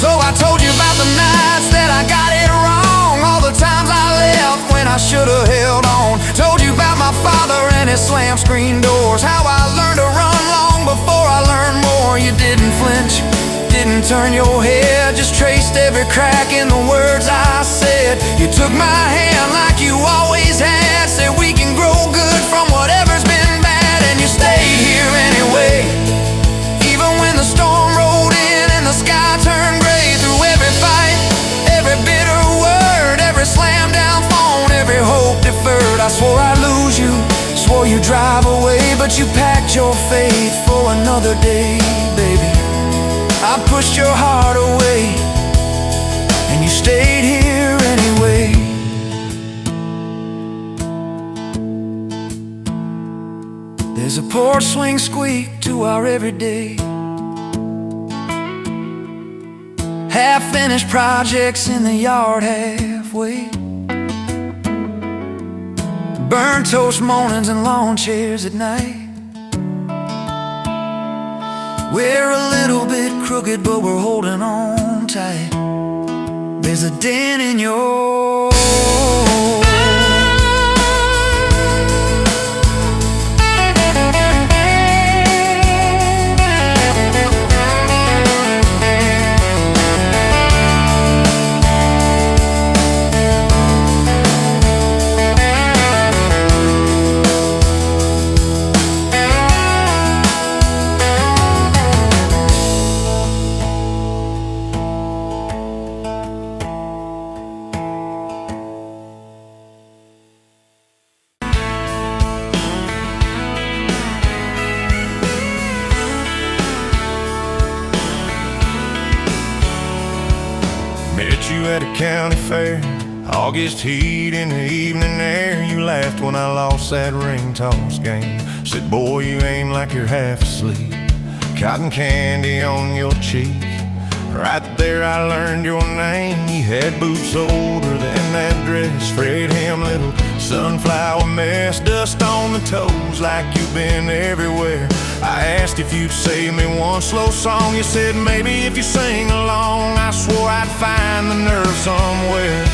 So I told you about the nights that I got it wrong, all the times I left when I should've held on. Told you about my father and his slam screen doors, how I learned to run long before I learned more. You didn't flinch, didn't turn your head, just traced every crack in the words I said. You took my hand like you always had, said we can grow good from whatever's been bad, and you stayed here anyway. Even when the storm rolled in and the sky turned gray, through every fight, every bitter word, every slam down phone, every hope deferred. I swore I'd lose you, swore you'd drive away, but you packed your faith for another day, baby. I pushed your heart away, and you stayed here anyway. There's a porch swing squeak to our everyday, half-finished projects in the yard halfway, burnt toast mornings and lawn chairs at night. We're a little bit crooked, but we're holding on tight. There's a dent in your you at a county fair, August heat in the evening air. You laughed when I lost that ring toss game, said boy you aim like you're half asleep, cotton candy on your cheek. Right there I learned your name. You had boots older than that dress, Fred Ham, little sunflower mess, dust on the toes like you've been everywhere. I asked if you'd save me one slow song, you said maybe if you sing along. I swore I'd find the nerve somewhere.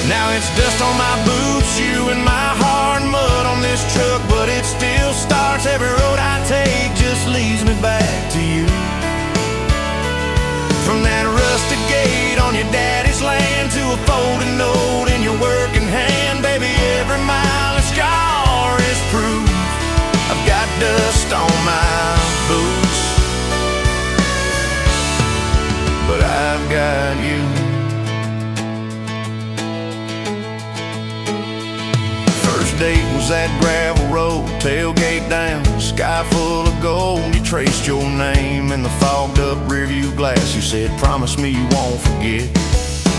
Now it's dust on my boots, you and my hard mud on this truck, but it still starts. Every road I take just leads me back to you. From that rusted gate on your daddy's land to a folded note in your working hand, baby, every mile a scar is proof I've got dust on my boots, but I've got you. First date was that gravel road, tailgate down, sky full of gold. You traced your name in the fogged up rearview glass. You said, promise me you won't forget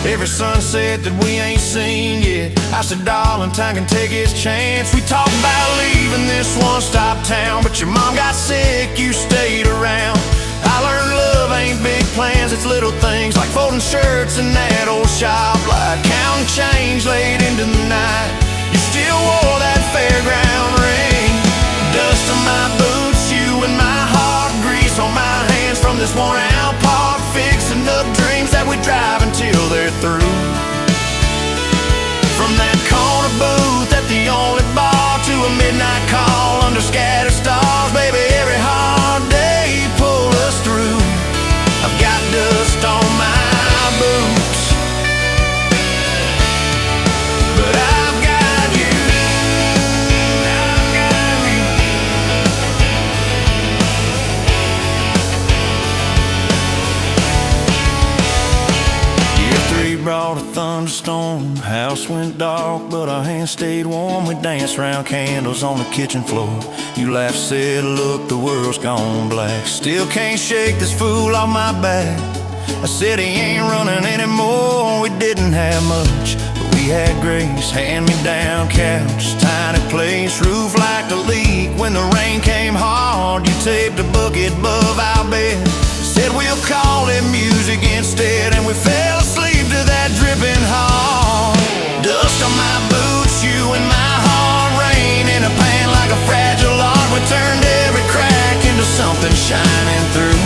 every sunset that we ain't seen yet. I said, darling, time can take its chance. We talked about leaving this one-stop town, but your mom got sick, you stayed around. I learned love ain't big plans, it's little things like folding shirts in that old shop, like counting change late into the night. You still wore that fairground ring, dust on my boots, you and my heart, grease on my hands from this worn-out park, fixing up dreams that we drive until they're through. From that corner booth at the only bar to a midnight call under scattered stars, baby, every hard day pull us through. I've got dust on my boots, but I've got you. I've got you. Year 3 brought a thunderstorm. House went dark, but our hands stayed warm. We danced round candles on the kitchen floor. You laughed, said, look, the world's gone black. Still can't shake this fool off my back. I said he ain't running anymore. We didn't have much, but we had grace. Hand-me-down couch, tiny place, roof like a leak. When the rain came hard, you taped a bucket above our bed. Said we'll call it music instead, and we fell asleep to that dripping heart. Dust on my boots, you and my heart, rain in a pan like a fragile art. We turned every crack into something shining through.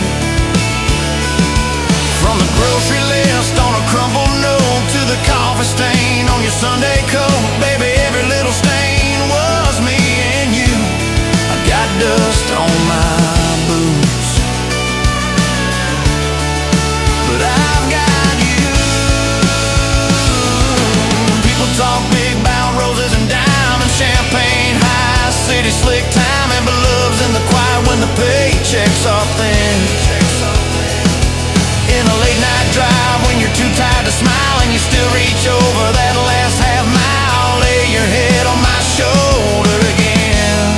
From the grocery list on a crumpled note to the coffee stain on your Sunday coat, baby, every little stain was me and you. I got dust on my boots, but I've got you. People talk big about roses and diamonds, champagne high, city slick timing, but love's in the quiet when the paychecks are thin. In a late night drive when you're too tired to smile and you still reach over that last half mile, lay your head on my shoulder again.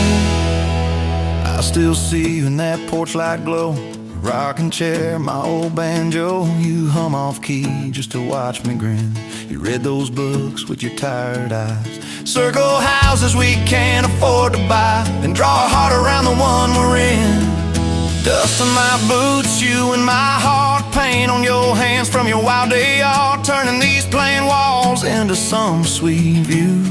I still see you in that porch light glow, rocking chair, my old banjo. You hum off key just to watch me grin. You read those books with your tired eyes, circle houses we can't afford to buy, and draw a heart around the one we're in. Dust on my boots, you and my heart, paint on your hands from your wild day art, turning these plain walls into some sweet view.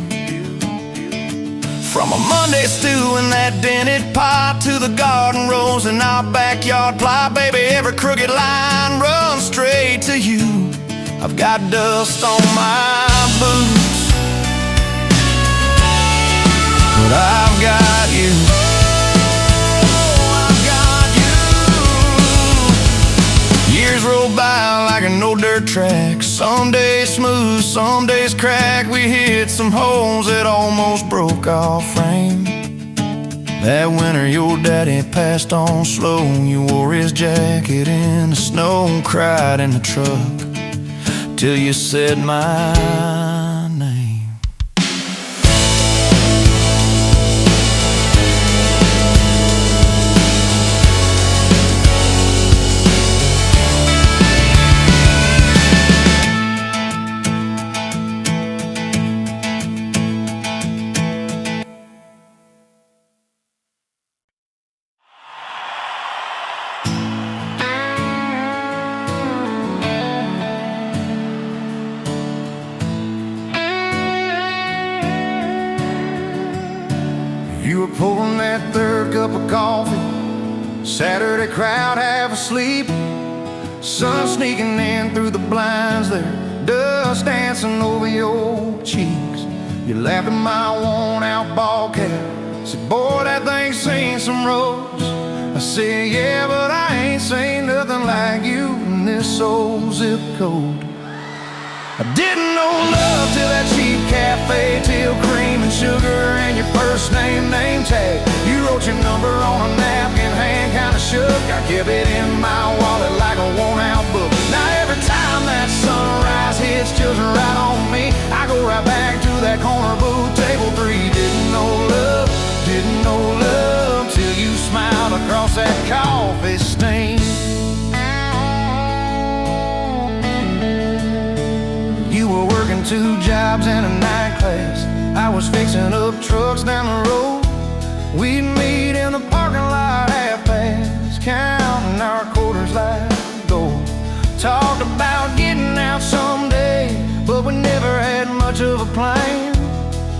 From a Monday stew in that dented pot to the garden rose in our backyard plot, baby, every crooked line runs straight to you. I've got dust on my boots, but I've got you. Years roll by like a no dirt track, some days smooth, some days crack. We hit some holes that almost broke our frame. That winter your daddy passed on slow. You wore his jacket in the snow, cried in the truck till you said my name. You were pouring that third cup of coffee, Saturday crowd half asleep, sun sneaking in through the blinds there, dust dancing over your cheeks. You laughed at my worn out ball cap, said, boy, that thing's seen some roads. I said, yeah, but I ain't seen nothing like you in this old zip code. I didn't know love till that cheap cafe, till cream and sugar and your first name tag. You wrote your number on a napkin, hand kinda shook. I kept it in my wallet like a worn out book. Now every time that sunrise hits just right on me, I go right back to that corner booth, table 3. Didn't know love till you were working 2 jobs and a night class. I was fixing up trucks down the road. We'd meet in the parking lot half past, counting our quarters like gold. Talked about getting out someday, but we never had much of a plan.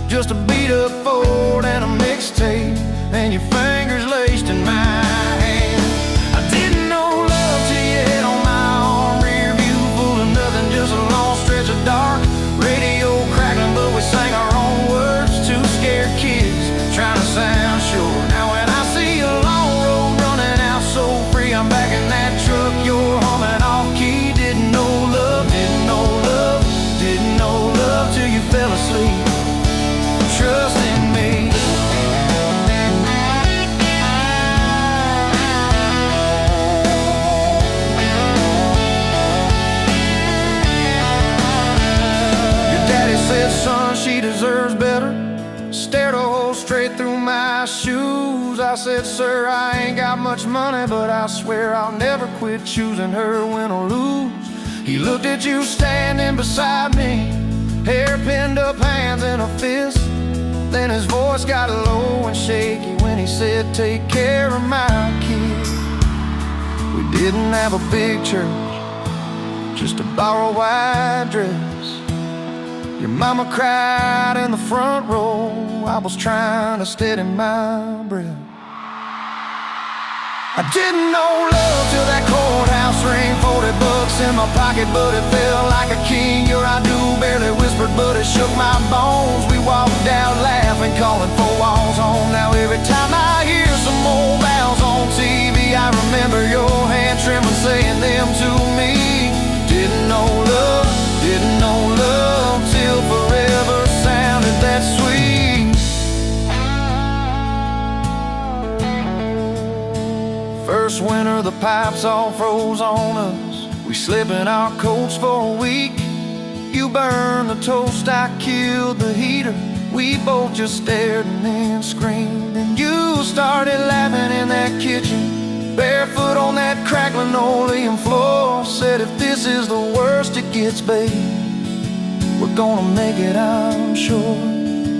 Just a beat up Ford and a mixtape, and your fingers laced in my hand. I didn't know love till you hit on my arm. Rear view full of nothing, just a long stretch of dark. Radio crackling, but we sang our own words. 2 scared kids trying to sound sure. Now when I see a long road running out so free, I'm back in that truck, you're humming off key. Didn't know love, didn't know love, didn't know love till you fell asleep. Trust in me. Your daddy said, son, she deserves better. Stared a hole straight through my shoes. I said, sir, I ain't got much money, but I swear I'll never quit choosing her, win or lose. He looked at you standing beside me, hair pinned up, hands in a fist. Then his voice got low and shaky when he said, take care of my kid. We didn't have a big church, just a borrowed white dress. Your mama cried in the front row. I was trying to steady my breath. I didn't know love till that courthouse ring. 40 bucks in my pocket, but it felt like a king. Your I do barely whispered, but it shook my bones. We walked out laughing, calling 4 walls home. Now every time I hear some old vows on TV, I remember your hand trembling, saying them to me. Didn't know love, didn't know love till forever sounded that sweet. First winter, the pipes all froze on us. We slept in our coats for a week. You burned the toast, I killed the heater. We both just stared and then screamed. And you started laughing in that kitchen, barefoot on that crackling oleum floor. Said, if this is the worst it gets, babe, we're gonna make it, I'm sure.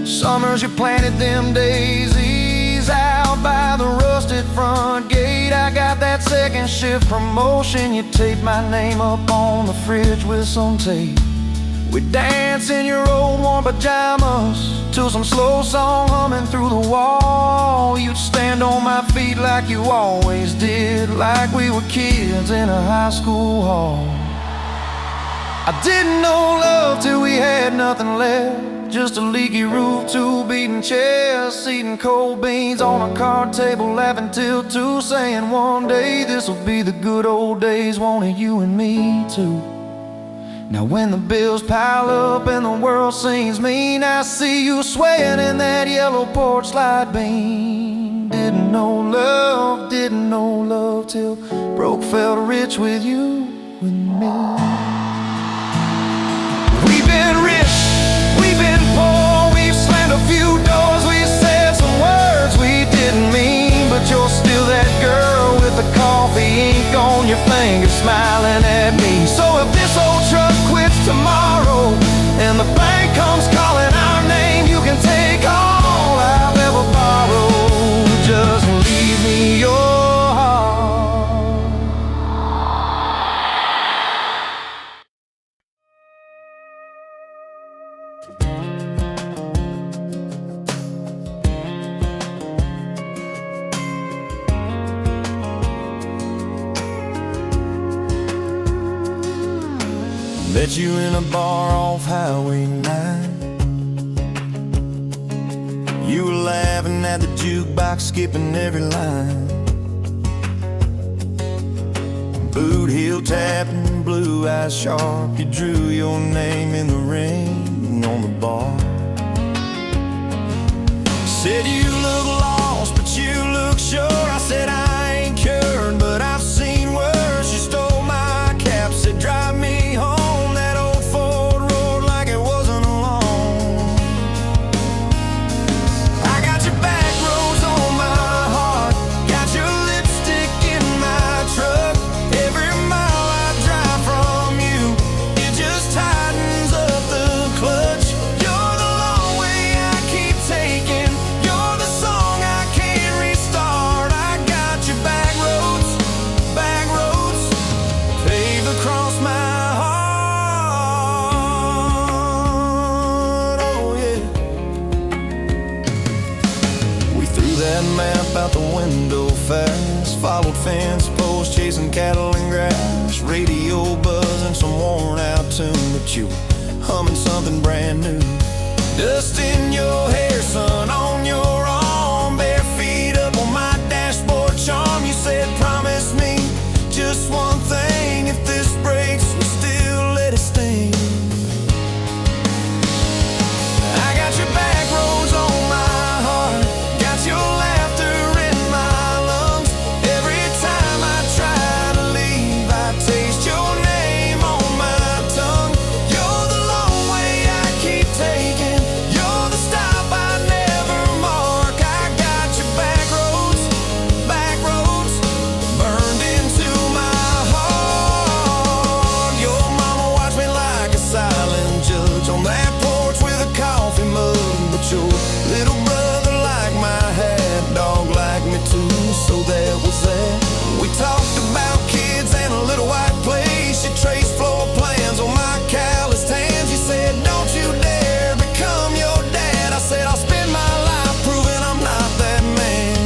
Summers you planted them daisies out by the rusted front gate. I got that second shift promotion. You taped my name up on the fridge with some tape. We dance in your old warm pajamas to some slow song humming through the wall. You'd stand on my feet like you always did, like we were kids in a high school hall. I didn't know love till we had nothing left, just a leaky roof, 2 beating chests, eating cold beans on a card table, laughing till 2, saying one day this'll be the good old days, wanted you and me too. Now when the bills pile up and the world seems mean, I see you swaying in that yellow porch light beam. Didn't know love till broke felt rich with you and me. We've been rich, we've been poor, we've slammed a few doors, we said some words we didn't mean, but you're still that girl with the coffee ink on your finger smiling at me. So if this old truck quits tomorrow and the bank comes calling our name, you can take all I've ever borrowed, just leave me your met you in a bar off Highway 9. You were laughing at the jukebox, skipping every line. Boot heel tapping, blue eyes sharp, you drew your name in the ring on the bar. Said you look lost, but you look sure. I said I ain't cured, but I've seen worse. You stole my cap, said drive me home. Tightens fence post, chasing cattle and grass, radio buzzing some worn out tune, but you were humming something brand new. Dust in your hair, sun on your arm, bare feet up on my dashboard charm. You said, promise me just one thing, if this breaks, you still let it sting. I got your back roads on my heart, got your laughter in my lungs. Every time I try to leave, I taste your name on my tongue. You're the long way I keep taking, you're the stop I never mark. I got your back roads burned into my heart. Your mama watched me like a silent judge on that porch with a coffee mug, but your little brother liked my hat, dog liked me too, so that was that. We talked about kids and a little white place. You traced floor plans on my calloused hands. You said, don't you dare become your dad. I said, I'll spend my life proving I'm not that man.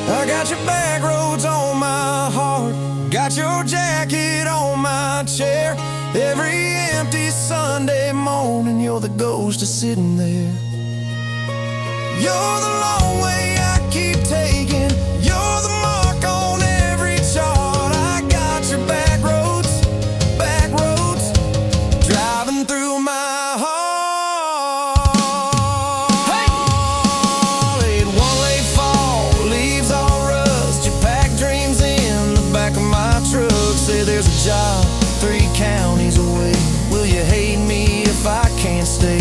I got your back roads on my heart, got your jacket on my chair. Every empty Sunday morning, you're the ghost of sitting there. You're the long way I keep taking, you're the mark on every chart. I got your back roads driving through my heart. Hey! One late fall, leaves all rust. You pack dreams in the back of my truck. Say there's a job 3 counties away. Will you hate me if I can't stay?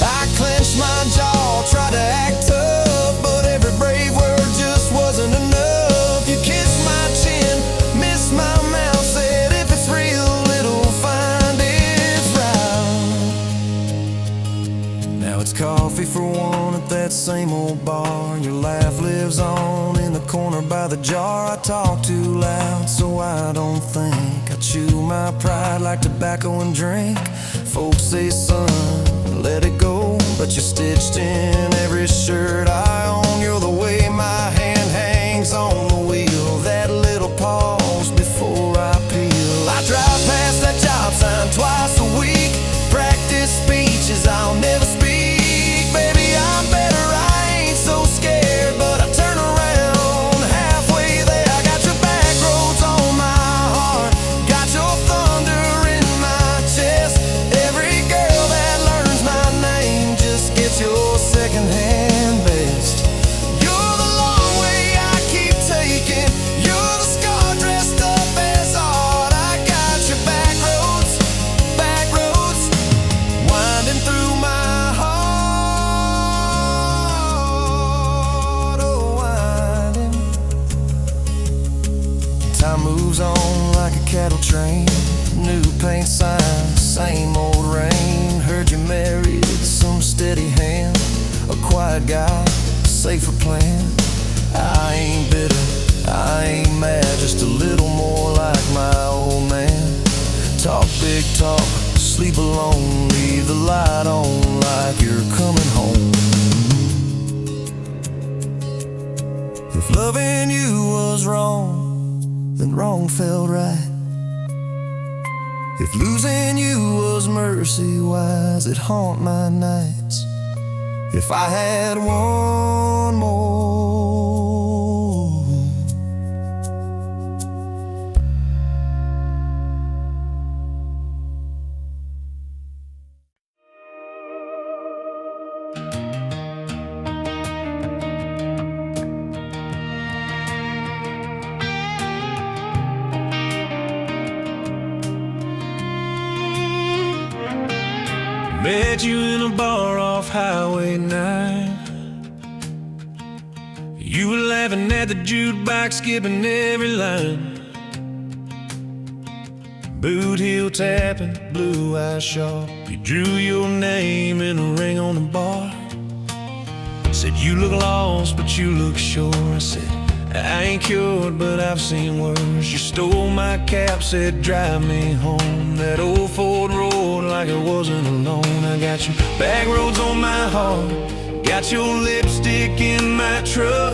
I clenched my jaw, tried to act tough, but every brave word just wasn't enough. You kissed my chin, missed my mouth, said if it's real, it'll find its route. Now it's coffee for one at that same old bar. Your laugh lives on in the corner by the jar. I talk too loud, so I don't think. I chew my pride like tobacco and drink. Folks say, son, let it go, but you're stitched in every shirt I own. You're the way my hand hangs on the wheel, that little pause before I peel. I drive past that job sign twice a week, practice speeches I'll never speak. Baby, I'm better, I ain't so scared, but I turn around halfway there. I got your back roads on my heart, got your thunder in my chest. Every girl that learns my name just gets your secondhand best. You're the long way I keep taking, you're the scar dressed up as art. I got your back roads winding through my heart, oh winding. Time moves on like a cattle train, new paint signs, same old rain. Heard you married some steady hand, a quiet guy, safer plan. I ain't bitter, I ain't mad, just a little more like my old man. Talk big talk, sleep alone, leave the light on like you're coming home. If loving you was wrong, then wrong felt right. If losing you was mercy, why's it haunt my nights? If I had one more, Met you in a bar off Highway 9. You were laughing at the jukebox, skipping every line. Boot heel tapping, blue eyes sharp. You drew your name in a ring on the bar. Said you look lost, but you look sure. I said I ain't cured, but I've seen worse. You stole my cap, said drive me home. That old Ford roared like it wasn't alone. I got you back roads on my heart, got got your lipstick in my truck.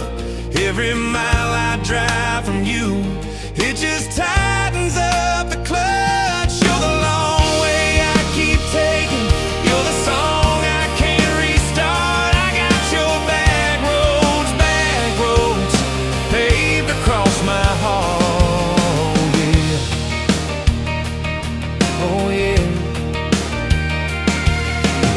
Every mile I drive from you, it just tightens up the clutch. You're the long way I keep taking. You're the song I can't restart. I got your back roads paved across my heart. Yeah. Oh yeah.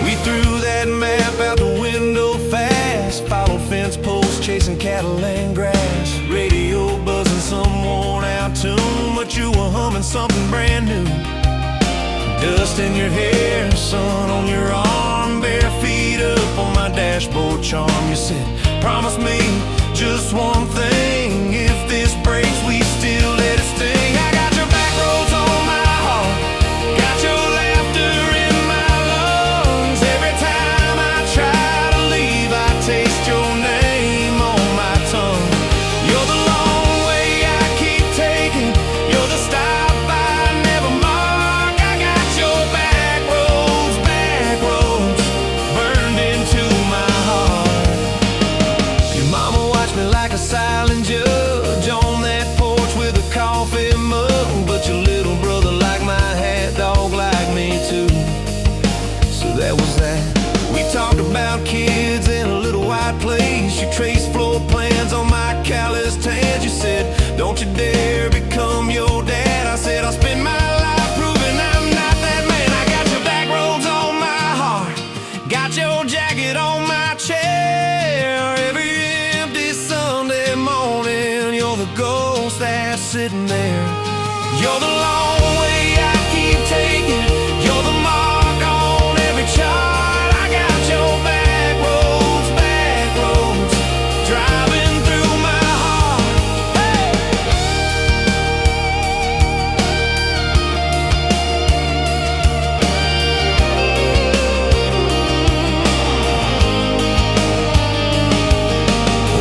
We threw that map out the window fast, followed fence posts, chasing cattle and grass, radio buzzing some worn out tune, but you were humming something brand new. Dust in your hair, sun on your arm, bare feet up on my dashboard charm. You said, promise me just one thing, if this breaks we still let it sting. I got your back roads on my heart, got your laughter in my lungs. Every time I try to leave, I taste your name on my tongue. You're the long way I keep taking. You're the stop I never mark. I got your back roads burned into my heart. Your mama watched me like a silent judge on that porch with a coffee mug, but your little brother liked my hat dog like me too. So that was that. We talked about kids in a little white place. You traced floor plans on my calloused hands. You said, don't you dare become your dad. I said, I'll spend my life proving I'm not that man. I got your back roads on my heart, got your jacket on my chair. Every empty Sunday morning, you're the ghost that's sitting there. You're the long way I keep taking. You're the mark on every chart. I got your back roads driving through my heart. Hey!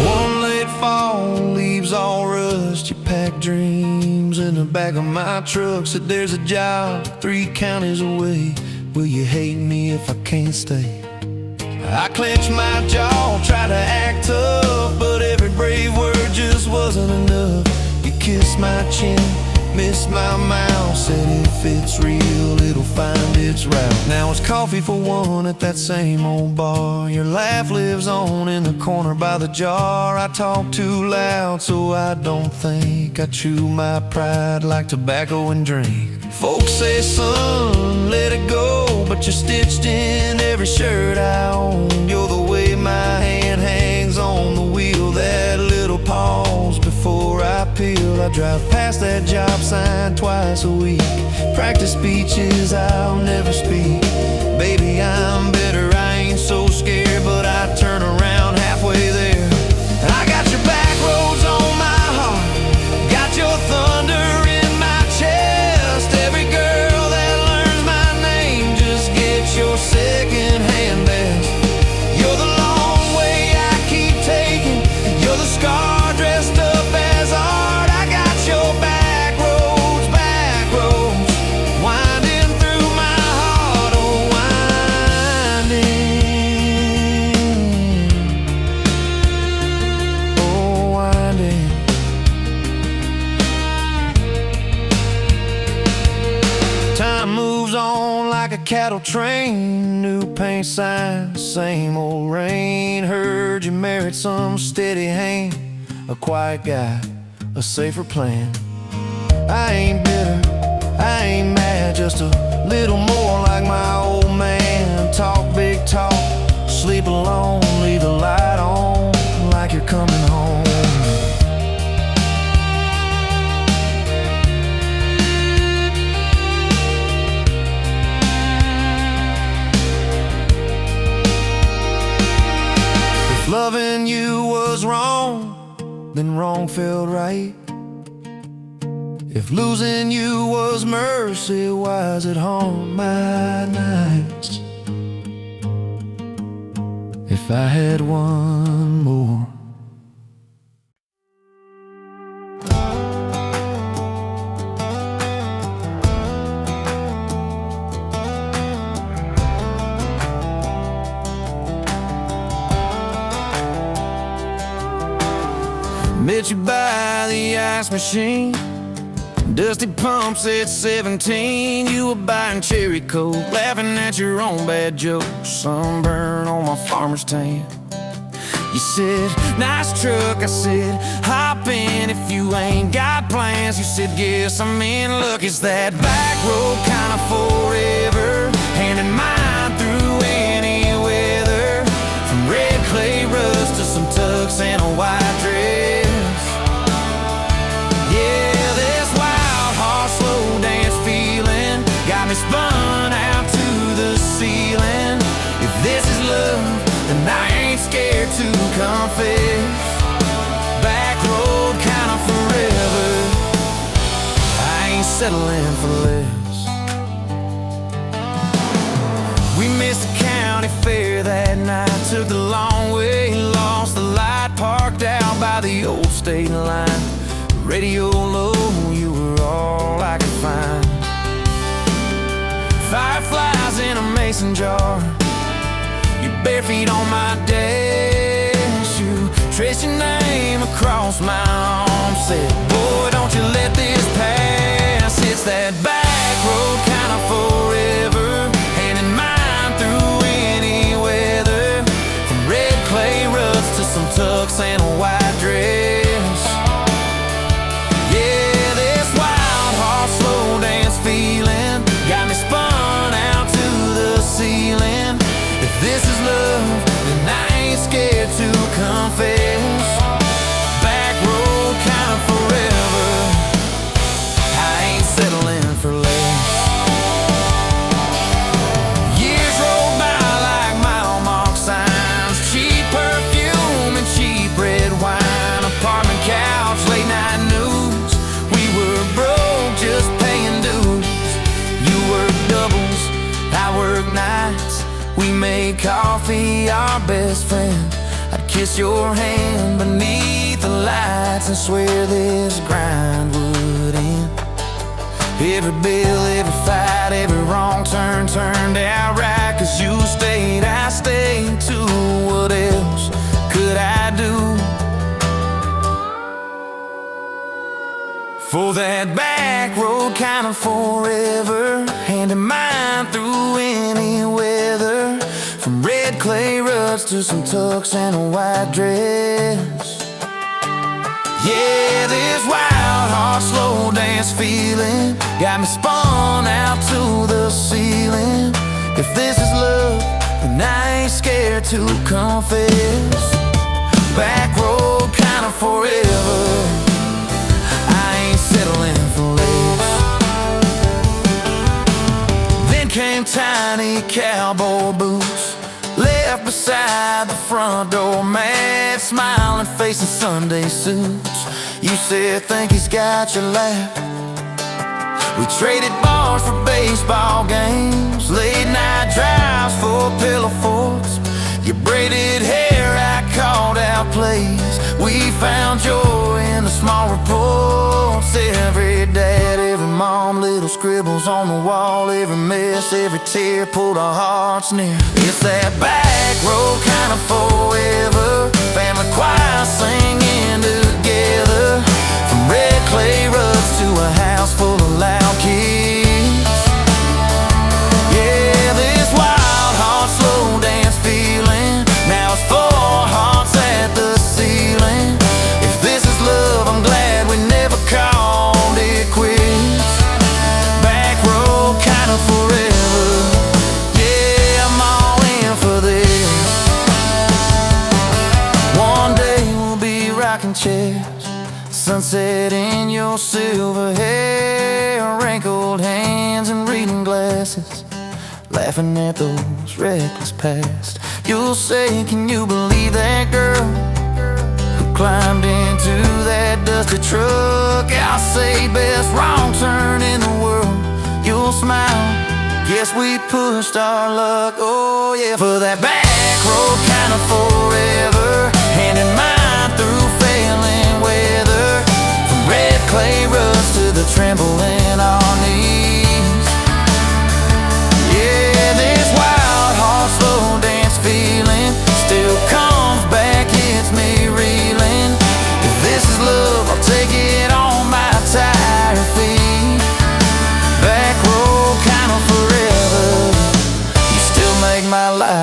One late fall, leaves all rust. You pack dreams in the back of my truck. Said there's a job 3 counties away. Will you hate me if I can't stay? I clenched my jaw, tried to act tough, but every brave word just wasn't enough. You kissed my chin, missed my mouth, said if it's real, it'll find its route. Now it's coffee for one at that same old bar. Your laugh lives on in the corner by the jar. I talk too loud, so I don't think. I chew my pride like tobacco and drink. Folks say, son, let it go, but you're stitched in every shirt I own. You're the way my hand hangs on the wheel, that little pause before I peel. I drive past that job sign twice a week, practice speeches I'll never speak. Baby, I'm better, I ain't so scared, but I turn around halfway there. I got your back roads on my heart, got your thunder in my chest. Every girl that learns my name just gets your second-hand best. You're the long way I keep taking. You're the scar dressed up as art. I got your back roads winding through my heart. Oh, winding. Time moves on like a cattle train, new paint signs, same old rain. Heard you married some steady hand, a quiet guy, a safer plan. I ain't bitter, I ain't mad, just a little more like my old man. Talk big talk, sleep alone, leave the light on like you're coming home. If loving you was wrong, then wrong felt right. If losing you was mercy, why's it haunt my nights? If I had one more. ice machine, dusty pumps at 17. You were buying cherry coke, laughing at your own bad jokes. Sunburn on my farmer's tan. You said, nice truck. I said, hop in if you ain't got plans. You said, guess I'm in luck. It's that back road kind of forever, hand in mine through any weather. From red clay rust to some tux and a white dress. Yeah, this wild horse slow dance feeling got me spun out to the ceiling. If this is love, then I ain't scared to confess. Back road kind of forever, I ain't settling for less. We missed the county fair that night, took the long way, lost the light, parked out by the old state line. Radio low, you were all I could find. Fireflies in a mason jar, your bare feet on my dash. You traced your name across my arm, said, boy, don't you let this pass. It's that back road kind of forever, hand in mine through any weather. From red clay ruts to some tux and a white dress. Yeah, this wild horse slow dance feeling got me spun out to the ceiling. If this is love, then I ain't scared to confess. Back road kind of forever, I ain't settling for less. Years roll by like mile mark signs, cheap perfume and cheap red wine, apartment couch, late night news. We were broke, just paying dues. You work doubles, I work nights. We made coffee our best friend. I'd kiss your hand beneath the lights and swear this grind would end. Every bill, every fight, every wrong turn turned out right. 'Cause you stayed, I stayed too. What else could I do? For that back road kind of forever, hand in mine through any weather. From red clay ruts to some tux and a white dress. Yeah, this wild horse slow dance feeling got me spun out to the ceiling. If this is love, then I ain't scared to confess. Back road kind of forever, I ain't settling for less. Then came tiny cowboy boots, left beside the front door, mad smiling face in Sunday suits. You said, think he's got your lap. We traded bars for baseball games, late night drives for pillow forts. Your braided hair, I called out plays. We found joy in the small reports. Every dad, every mom, little scribbles on the wall. Every mess, every tear pulled our hearts near. It's that back road kind of forever, family choir singing together. From red clay ruts to a house full of loud kids. Yeah, this wild heart slow dance feeling, now it's 4 hearts at the ceiling. If this is love, I'm glad we never called it quits. Back road kind of forever, yeah, I'm all in for this. One day we'll be rocking chairs, sunset in your silver hair, wrinkled hands and reading glasses, laughing at those reckless past. You'll say, can you believe that girl who climbed into that dusty truck? I'll say, best wrong turn in the world. You'll smile, guess we pushed our luck. Oh yeah, for that back road kind of forever, hand in mine through failing weather. From red clay ruts to the tremble in our knees. Yeah, this wild horse slow dance feeling still comes back, hits me reeling. If this is love, I'll take it on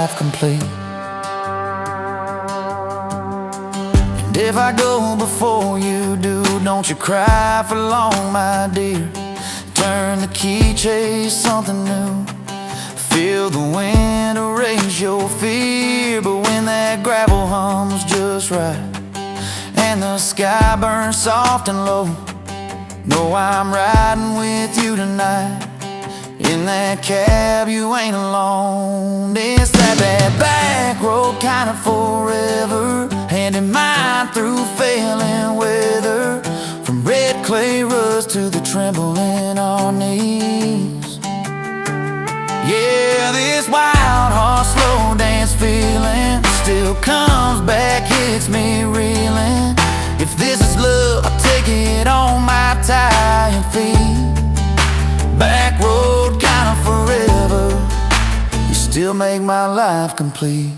life complete. And if I go before you do, don't you cry for long, my dear. Turn the key, chase something new. Feel the wind erase your fear. But when that gravel hums just right and the sky burns soft and low, know I'm riding with you tonight. In that cab you ain't alone. It's that back road kind of forever, handing mine through failing weather. From red clay rust to the tremble in our knees. Yeah, this wild horse slow dance feeling still comes back, hits me reeling. If this is love, I'll take it on my tired feet. Back road kind of forever, you still make my life complete.